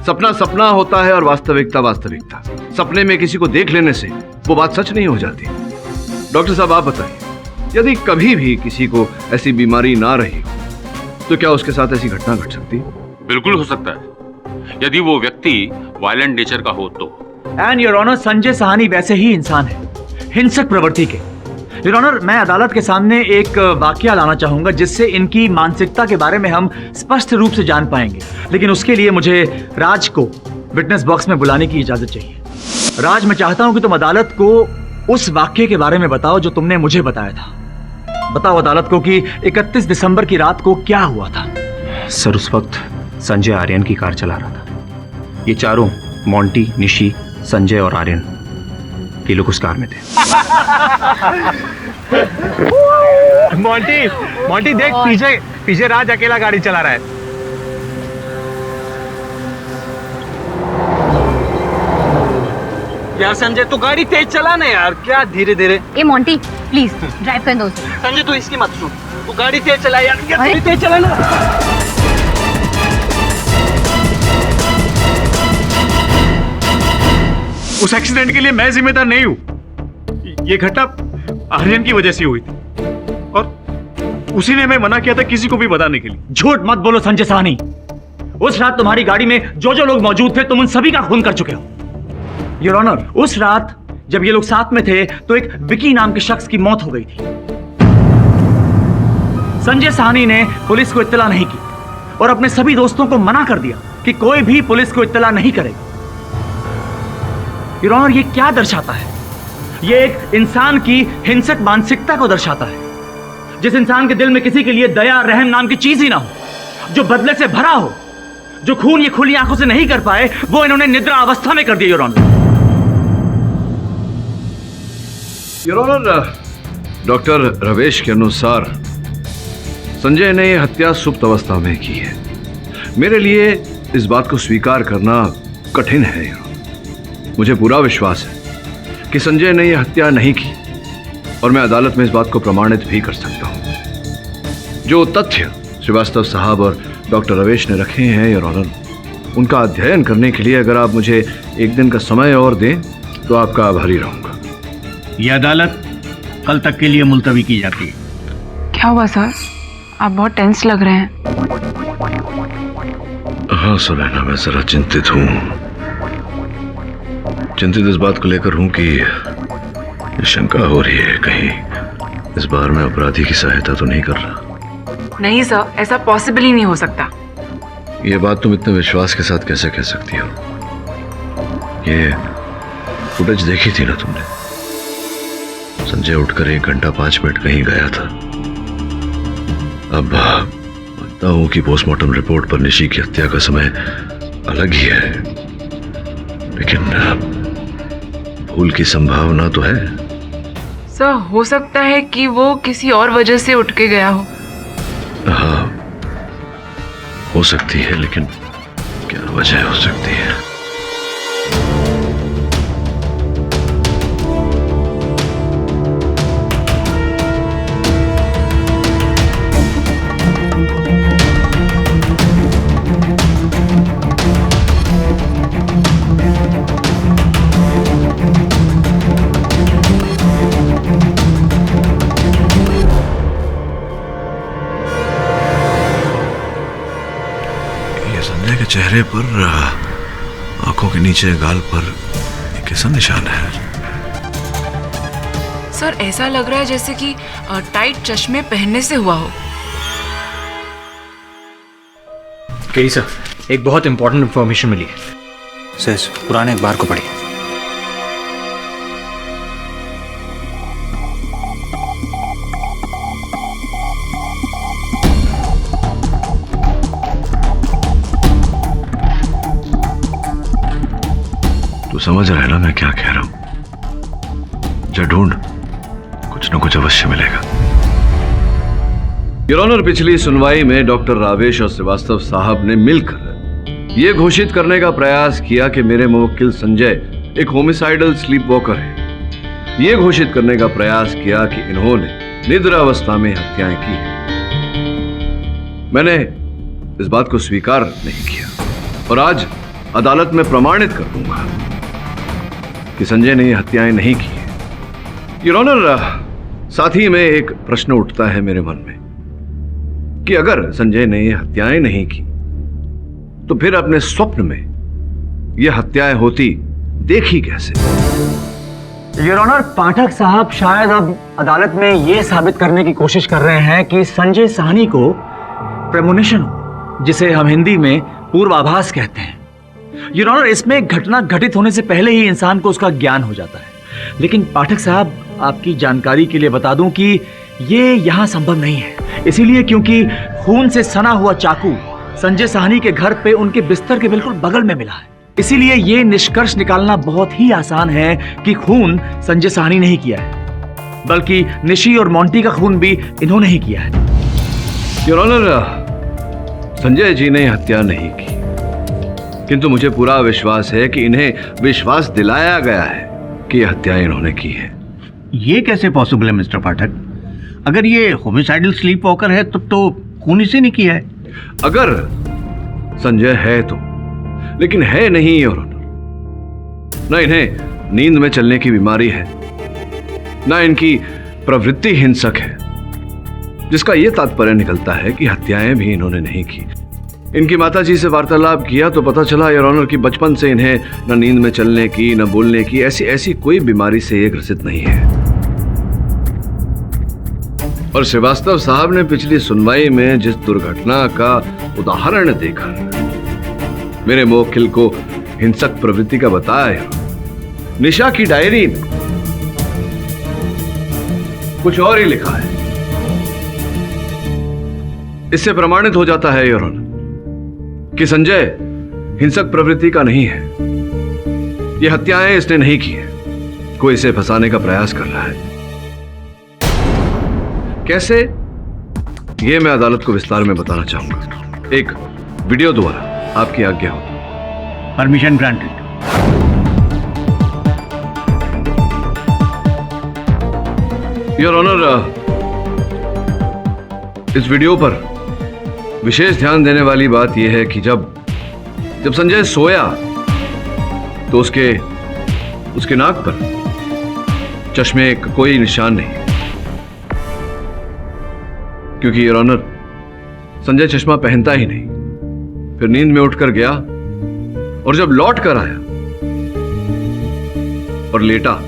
सपना सपना होता है और वास्तविकता वास्तविकता। सपने में किसी को देख लेने से वो बात सच नहीं हो जाती। डॉक्टर साहब, आप बताइए, यदि कभी भी किसी को ऐसी बीमारी ना रही हो तो क्या उसके साथ ऐसी घटना घट सकती? बिल्कुल हो सकता है, यदि वो व्यक्ति वायलेंट नेचर का हो तो। And your honour, Sanjay Sahni वैसे ही इंसान है, हिंसक प्रवृत्ति के। योर ऑनर, मैं अदालत के सामने एक वाकया लाना चाहूंगा जिससे इनकी मानसिकता के बारे में हम स्पष्ट रूप से जान पाएंगे, लेकिन उसके लिए मुझे राज को विटनेस बॉक्स में बुलाने की इजाजत चाहिए। राज, मैं चाहता हूं कि तुम अदालत को उस वाक्य के बारे में बताओ जो तुमने मुझे बताया था। बताओ अदालत को कि 31 दिसंबर की रात को क्या हुआ था। सर, उस वक्त संजय आर्यन की कार चला रहा था। ये चारों, मोंटी, निशी, संजय और आर्यन, ये लोग उस कार में थे। मोंटी देख, पीछे राज अकेला गाड़ी चला रहा है। यार संजय, तू गाड़ी तेज चला ना यार, क्या धीरे धीरे। ए मोंटी, प्लीज ड्राइव कर दो। संजय, तू इसकी मत सुन, तू गाड़ी तेज चला यार, गाड़ी तेज चला ना। उस एक्सीडेंट के लिए मैं जिम्मेदार नहीं हूं। ये घटना आर्यन की वजह से हुई थी और उसी ने हमें मना किया था किसी को भी बताने के लिए। झूठ मत बोलो संजय साहनी। उस रात तुम्हारी गाड़ी में जो जो लोग मौजूद थे तुम उन सभी का खून कर चुके हो। योर ऑनर, उस रात जब ये लोग साथ में थे तो एक विकी नाम के शख्स की मौत हो गई थी। संजय साहनी ने पुलिस को इत्तला नहीं की और अपने सभी दोस्तों को मना कर दिया कि कोई भी पुलिस को इत्तला नहीं करेगा। योर ऑनर, ये क्या दर्शाता है? ये एक इंसान की हिंसक मानसिकता को दर्शाता है। जिस इंसान के दिल में किसी के लिए दया रहम नाम की चीज ही ना हो, जो बदले से भरा हो, जो खून ये खुली आंखों से नहीं कर पाए, वो इन्होंने निद्रा अवस्था में कर दिया। योर ऑनर, डॉक्टर रवेश के अनुसार संजय ने यह हत्या सुप्त अवस्था में की है। मेरे लिए इस बात को स्वीकार करना कठिन है। मुझे पूरा विश्वास है कि संजय ने यह हत्या नहीं की और मैं अदालत में इस बात को प्रमाणित भी कर सकता हूं। जो तथ्य श्रीवास्तव साहब और डॉक्टर रवेश ने रखे हैं योर ऑनर, उनका अध्ययन करने के लिए अगर आप मुझे एक दिन का समय और दें तो आपका आभारी रहूंगा। यह अदालत कल तक के लिए मुलतवी की जाती है। क्या हुआ सर? आप बहुत टेंस लग रहे हैं। हाँ सुनैना, मैं जरा चिंतित हूँ। चिंतित इस बात को लेकर हूँ कि ये शंका हो रही है कहीं इस बार मैं अपराधी की सहायता तो नहीं कर रहा। नहीं सर, ऐसा पॉसिबल ही नहीं हो सकता। ये बात तुम इतने विश्वास के साथ कैसे कह सकती हो? ये फुटेज देखी थी ना तुमने? संजय उठकर 1 घंटा 5 मिनट कहीं गया था। अब मानता हूं कि पोस्टमार्टम रिपोर्ट पर निशी की हत्या का समय अलग ही है, लेकिन भूल की संभावना तो है। सर, हो सकता है कि वो किसी और वजह से उठ के गया हो। हाँ, हो सकती है, लेकिन क्या वजह हो सकती है? चेहरे पर आंखों के नीचे गाल पर कैसा निशान है? सर ऐसा लग रहा है जैसे कि टाइट चश्मे पहनने से हुआ हो। केडी सर, एक बहुत इंपॉर्टेंट इंफॉर्मेशन मिली है। सर पुराने अखबार को पढ़िए। तू समझ रहा है ना मैं क्या कह रहा हूं? जा ढूंढ, कुछ न कुछ अवश्य मिलेगा। योर ऑनर, पिछली सुनवाई में डॉक्टर रावेश और श्रीवास्तव साहब ने मिलकर यह घोषित करने का प्रयास किया कि मेरे मुवक्किल संजय एक होमिसाइडल स्लीप वॉकर है। यह घोषित करने का प्रयास किया कि इन्होंने निद्रावस्था में हत्याएं की हैं। मैंने इस बात को स्वीकार नहीं किया और आज अदालत में प्रमाणित कर दूंगा कि संजय ने ये हत्याएं नहीं की है। योर ऑनर, साथ ही में एक प्रश्न उठता है मेरे मन में कि अगर संजय ने ये हत्याएं नहीं की तो फिर अपने स्वप्न में ये हत्याएं होती देखी कैसे? योर ऑनर, पाठक साहब शायद अब अदालत में यह साबित करने की कोशिश कर रहे हैं कि संजय साहनी को प्रेमोनिशन हो, जिसे हम हिंदी में पूर्वाभास कहते हैं। योर ऑनर, इसमें घटना घटित होने से पहले ही इंसान को उसका ज्ञान हो जाता है। लेकिन पाठक साहब, आपकी जानकारी के लिए बता दूं कि ये यहां संभव नहीं है। इसीलिए क्योंकि खून से सना हुआ चाकू संजय साहनी के घर पे उनके बिस्तर के बिल्कुल बगल में मिला है। इसीलिए ये निष्कर्ष निकालना बहुत ही आसान है कि खून संजय साहनी ने ही किया है, बल्कि निशी और मोंटी का खून भी इन्होंने ही किया है। योर ऑनर, संजय जी ने हत्या नहीं की, किंतु मुझे पूरा विश्वास है कि इन्हें विश्वास दिलाया गया है कि यह हत्या इन्होंने की है। ये कैसे पॉसिबल है मिस्टर पाठक? अगर ये होमिसाइडल स्लीप वॉकर है तब तो खून इसे नहीं किया है। अगर संजय है तो, लेकिन है नहीं योर ऑनर। न इन्हें नींद में चलने की बीमारी है, न इनकी प्रवृत्ति हिंसक है, जिसका यह तात्पर्य निकलता है कि हत्याएं भी इन्होंने नहीं की। इनकी माताजी से वार्तालाप किया तो पता चला योर ऑनर कि बचपन से इन्हें न नींद में चलने की, न बोलने की ऐसी कोई बीमारी से ये ग्रसित नहीं है। और श्रीवास्तव साहब ने पिछली सुनवाई में जिस दुर्घटना का उदाहरण देकर मेरे मुवक्किल को हिंसक प्रवृत्ति का बताया, निशा की डायरी में कुछ और ही लिखा है। इससे प्रमाणित हो जाता है योर ऑनर कि संजय हिंसक प्रवृत्ति का नहीं है। यह हत्याएं इसने नहीं की है, कोई इसे फंसाने का प्रयास कर रहा है। कैसे, यह मैं अदालत को विस्तार में बताना चाहूंगा, एक वीडियो द्वारा, आपकी आज्ञा हो। Permission granted. योर ऑनर, इस वीडियो पर विशेष ध्यान देने वाली बात यह है कि जब संजय सोया तो उसके नाक पर चश्मे का कोई निशान नहीं, क्योंकि योर ऑनर संजय चश्मा पहनता ही नहीं। फिर नींद में उठकर गया और जब लौट कर आया और लेटा,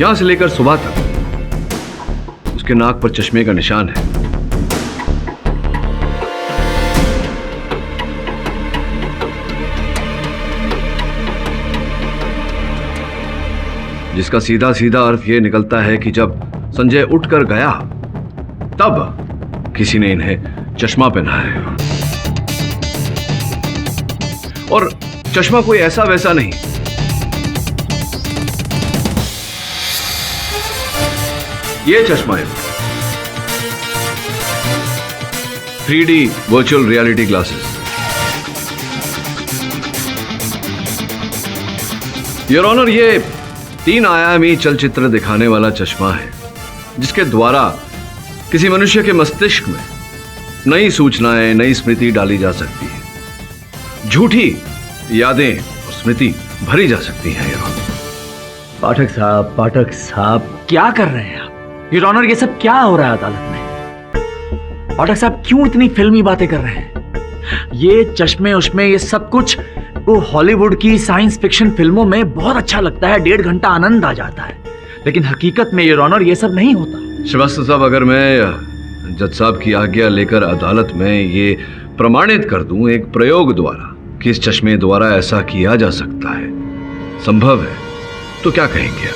यहां से लेकर सुबह तक उसके नाक पर चश्मे का निशान है। जिसका सीधा सीधा अर्थ यह निकलता है कि जब संजय उठकर गया तब किसी ने इन्हें चश्मा पहना है। और चश्मा कोई ऐसा वैसा नहीं, यह चश्मा है 3D virtual reality glasses. Your honour, ये 3 आयामी चलचित्र दिखाने वाला चश्मा है, जिसके द्वारा किसी मनुष्य के मस्तिष्क में नई सूचनाएं, नई स्मृति डाली जा सकती है, झूठी यादें और स्मृति भरी जा सकती हैं। पाठक साहब क्या कर रहे हैं आप? योर ऑनर, ये सब क्या हो रहा है अदालत में? पाठक साहब क्यों इतनी फिल्मी बातें कर रहे हैं? ये चश्मे उश्मे ये सब कुछ वो हॉलीवुड की साइंस फिक्शन फिल्मों में बहुत अच्छा लगता है, 1.5 घंटा आनंद आ जाता है, लेकिन हकीकत में योर ऑनर ये सब नहीं होता। श्रीवास्तव साहब, अगर मैं जज साहब की आज्ञा लेकर अदालत में ये प्रमाणित कर दूं एक प्रयोग द्वारा कि इस चश्मे द्वारा ऐसा किया जा सकता है, संभव है, तो क्या कहेंगे?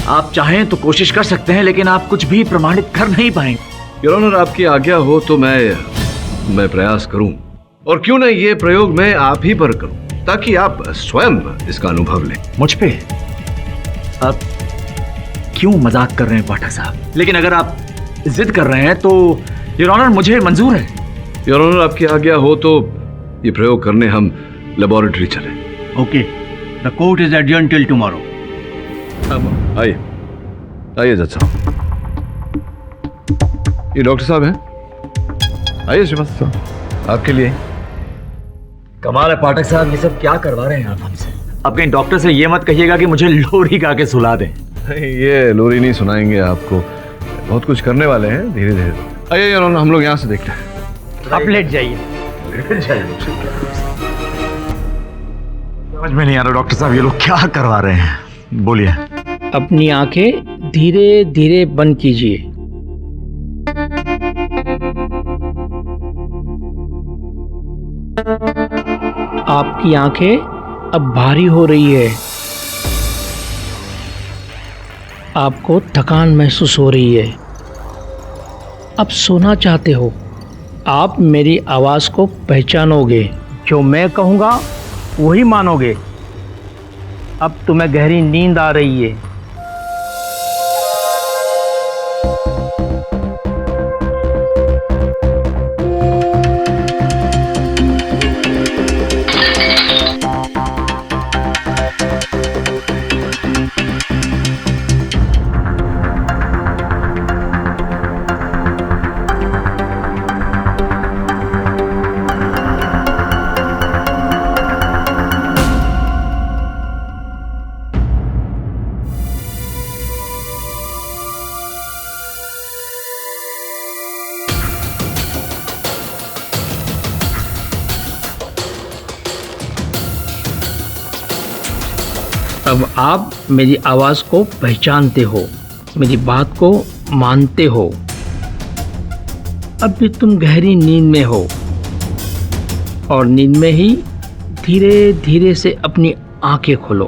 आप चाहें तो कोशिश कर सकते हैं, लेकिन आप कुछ भी प्रमाणित कर नहीं पाएंगे। योर ऑनर, आपकी आज्ञा हो तो मैं प्रयास करूं, और क्यों ना ये प्रयोग मैं आप ही पर करूं, ताकि आप स्वयं इसका अनुभव लें। मुझ पे आप क्यों मजाक कर रहे हैं पाठक साहब? लेकिन अगर आप जिद कर रहे हैं तो योर ऑनर मुझे मंजूर है। योर ऑनर, आपकी आज्ञा हो तो ये प्रयोग करने हम लेबोरेटरी चलें। Okay, the court is adjourned till tomorrow. आइए आइए जज साहब, ये डॉक्टर साहब हैं। आइए श्रीवास्तव साहब, आपके लिए। कमाल है पाठक साहब, ये सब क्या करवा रहे हैं आप हमसे? अब कहीं डॉक्टर से ये मत कहिएगा कि मुझे लोरी गा के सुला दें। ये लोरी नहीं सुनाएंगे आपको, बहुत कुछ करने वाले हैं धीरे धीरे। आइए यार, हम लोग यहाँ से देखते हैं। आप लेट जाइए। समझ में नहीं आ रहा डॉक्टर साहब, ये लोग क्या करवा रहे हैं, बोलिए। अपनी आंखें धीरे धीरे बंद कीजिए। आपकी आंखें अब भारी हो रही है। आपको थकान महसूस हो रही है। अब सोना चाहते हो। आप मेरी आवाज़ को पहचानोगे। जो मैं कहूँगा वही मानोगे। अब तुम्हें गहरी नींद आ रही है। अब आप मेरी आवाज़ को पहचानते हो, मेरी बात को मानते हो। अब भी तुम गहरी नींद में हो और नींद में ही धीरे धीरे से अपनी आंखें खोलो।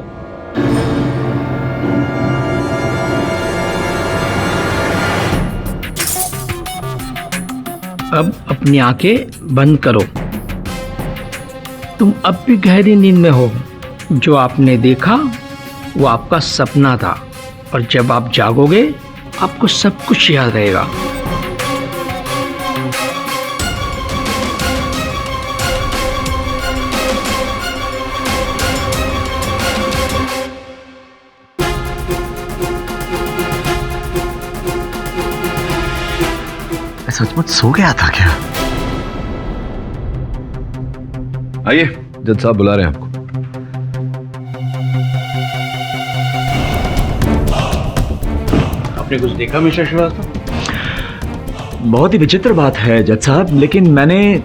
अब अपनी आंखें बंद करो। तुम अब भी गहरी नींद में हो। जो आपने देखा वो आपका सपना था, और जब आप जागोगे आपको सब कुछ याद रहेगा। सचमुच सो गया था क्या? आइए, जज साहब बुला रहे हैं आपको। आपने कुछ देखा मिस्टर श्रीवास्तव? बहुत ही विचित्र बात है जज साहब, लेकिन मैंने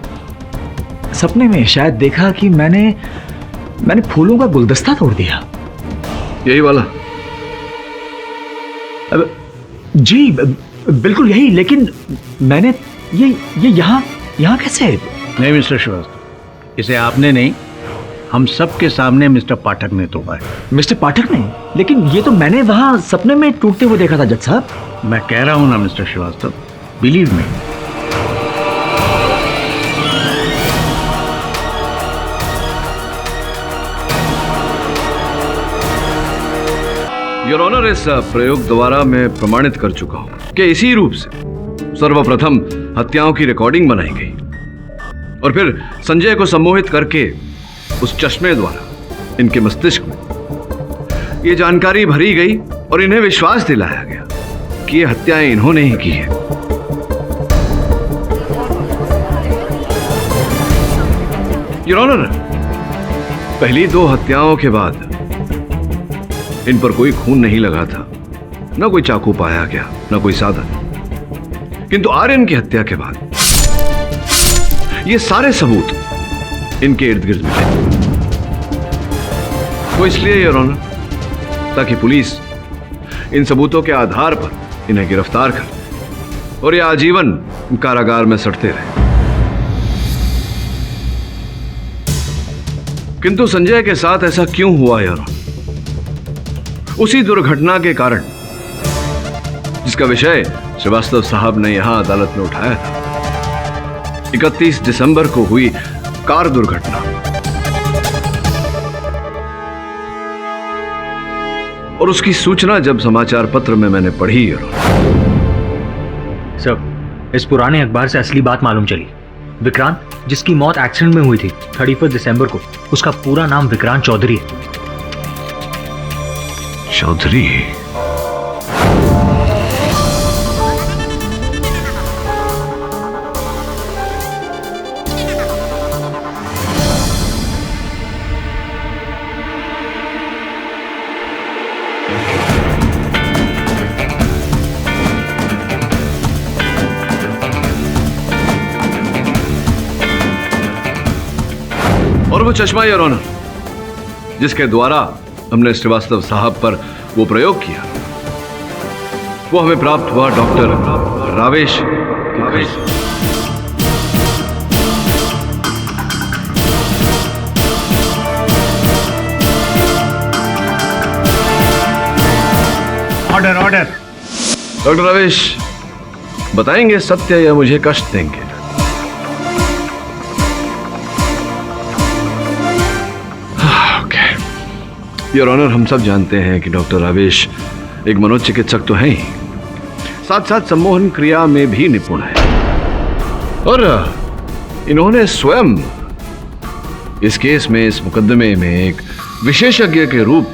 सपने में शायद देखा कि मैंने फूलों का गुलदस्ता तोड़ दिया। यही वाला? अब जी बिल्कुल यही, लेकिन मैंने ये यहाँ कैसे? नहीं मिस्टर श्रीवास्तव, इसे आपने नहीं, हम सबके सामने मिस्टर पाठक ने तोड़ा है। मिस्टर पाठक ने? लेकिन ये तो मैंने वहां सपने में टूटते हुए देखा था जज साहब। मैं कह रहा हूं ना mister Srivastava, believe me. Your honour, इस प्रयोग द्वारा मैं प्रमाणित कर चुका हूं कि इसी रूप से सर्वप्रथम हत्याओं की रिकॉर्डिंग बनाई गई और फिर संजय को सम्मोहित करके उस चश्मे द्वारा इनके मस्तिष्क में ये जानकारी भरी गई और इन्हें विश्वास दिलाया गया कि ये हत्याएं इन्होंने ही की है। योर ऑनर, पहली 2 हत्याओं के बाद इन पर कोई खून नहीं लगा था, ना कोई चाकू पाया गया, ना कोई साधन। किंतु आर्यन की हत्या के बाद ये सारे सबूत इनके इर्द गिर्द मिले। वो इसलिए योर ऑनर ताकि पुलिस इन सबूतों के आधार पर इन्हें गिरफ्तार कर और ये आजीवन कारागार में सड़ते रहे। किंतु संजय के साथ ऐसा क्यों हुआ योर ऑनर? उसी दुर्घटना के कारण जिसका विषय श्रीवास्तव साहब ने यहां अदालत में उठाया था। 31 दिसंबर को हुई कार दुर्घटना। और उसकी सूचना जब समाचार पत्र में मैंने पढ़ी सर, इस पुराने अखबार से असली बात मालूम चली। विक्रांत जिसकी मौत एक्सीडेंट में हुई थी 31 दिसंबर को, उसका पूरा नाम विक्रांत चौधरी है। चौधरी? और वो चश्मा योर ऑनर जिसके द्वारा हमने श्रीवास्तव साहब पर वो प्रयोग किया, वो हमें प्राप्त हुआ डॉक्टर रावेश के घर से। Order order. डॉक्टर रावेश बताएंगे सत्य या मुझे कष्ट देंगे? योर ऑनर, हम सब जानते हैं कि डॉक्टर रावेश एक मनोचिकित्सक तो हैं ही, साथ साथ सम्मोहन क्रिया में भी निपुण है। और इन्होंने स्वयं इस केस में, इस मुकदमे में एक विशेषज्ञ के रूप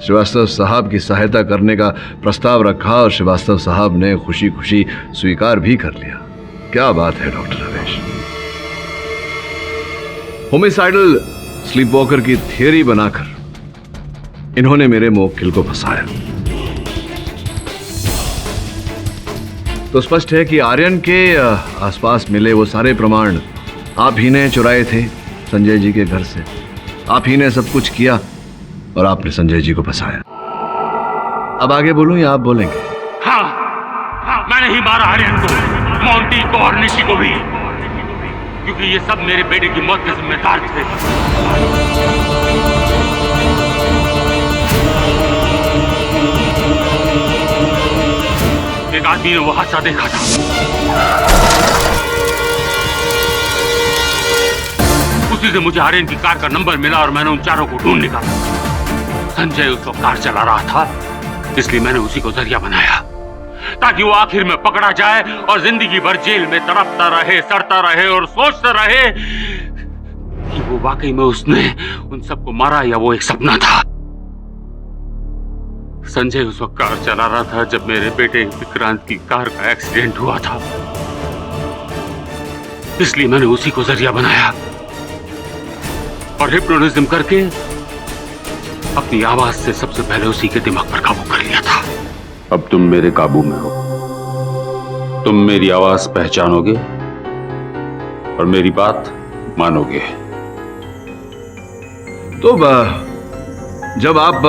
श्रीवास्तव साहब की सहायता करने का प्रस्ताव रखा और श्रीवास्तव साहब ने खुशी खुशी स्वीकार भी कर लिया। क्या बात है डॉक्टर रावेश। होमिसाइडल स्लीपवॉकर की थियरी बनाकर इन्होंने मेरे मुवक्किल को फंसाया। तो स्पष्ट है कि आर्यन के आसपास मिले वो सारे प्रमाण आप ही ने चुराए थे संजय जी के घर से। आप ही ने सब कुछ किया और आपने संजय जी को फंसाया। अब आगे बोलूं या आप बोलेंगे? हाँ, मैंने ही मारा आर्यन को, मोंटी को और निशी को भी, क्योंकि ये सब मेरे बेटे की मौत के जिम्मेदार थे। एक आदमी ने वो हादसा देखा था। उसी से मुझे आर्यन की कार का नंबर मिला और मैंने उन चारों को ढूंढ निकाला। संजय उस वक्त कार चला रहा था, इसलिए मैंने उसी को जरिया बनाया ताकि वो आखिर में पकड़ा जाए और जिंदगी भर जेल में तड़पता रहे, सड़ता रहे और सोचता रहे कि वो वाकई में उसने उन सबको मारा या वो एक सपना था। संजय उस वक्त कार चला रहा था जब मेरे बेटे विक्रांत की कार का एक्सीडेंट हुआ था, इसलिए मैंने उसी को जरिया बनाया और हिप्नोटिज्म करके अपनी आवाज से सबसे पहले उसी के दिमाग पर काबू कर लिया था। अब तुम मेरे काबू में हो। तुम मेरी आवाज पहचानोगे और मेरी बात मानोगे। तो जब आप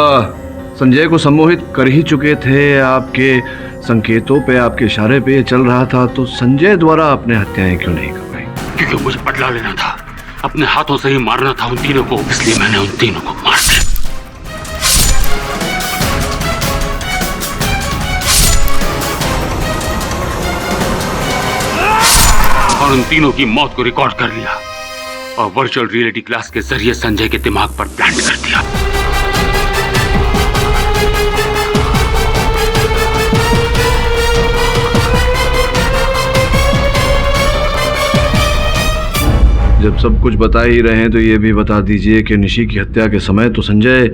संजय को सम्मोहित कर ही चुके थे, आपके संकेतों पे, आपके इशारे पे ये चल रहा था, तो संजय द्वारा आपने हत्याएं क्यों नहीं करवाई? क्योंकि मुझे बदला लेना था, अपने हाथों से ही मारना था उन तीनों को, इसलिए मैंने उन तीनों को मार दिया। और उन तीनों की मौत को रिकॉर्ड कर लिया और वर्चुअल रियलिटी क्लास के जरिए संजय के दिमाग पर प्लांट कर दिया। जब सब कुछ बता ही रहे हैं तो ये भी बता दीजिए कि निशी की हत्या के समय तो संजय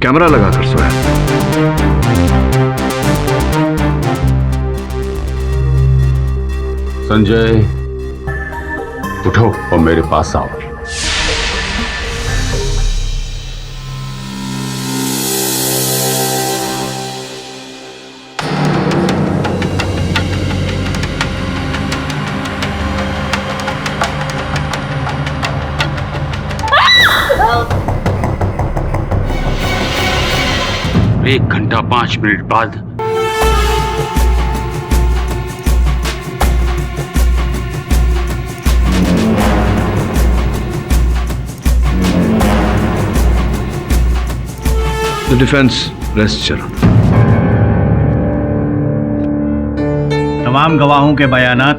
कैमरा लगाकर सोया था। संजय उठो और मेरे पास आओ। 1 घंटा 5 मिनट बाद the defence rest your honour. तमाम गवाहों के बयानात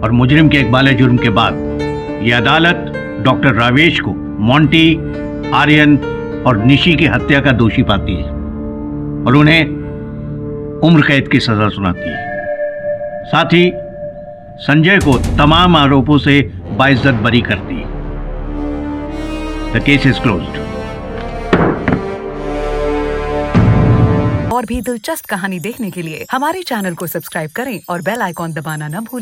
और मुजरिम के इकबाल जुर्म के बाद ये अदालत डॉक्टर रावेश को मोंटी, आर्यन और निशी की हत्या का दोषी पाती है और उन्हें उम्र कैद की सजा सुनाती है। साथ ही संजय को तमाम आरोपों से बाइज्जत बरी करती है। The case is closed. और भी दिलचस्प कहानी देखने के लिए हमारे चैनल को सब्सक्राइब करें और बेल आइकॉन दबाना न भूलें।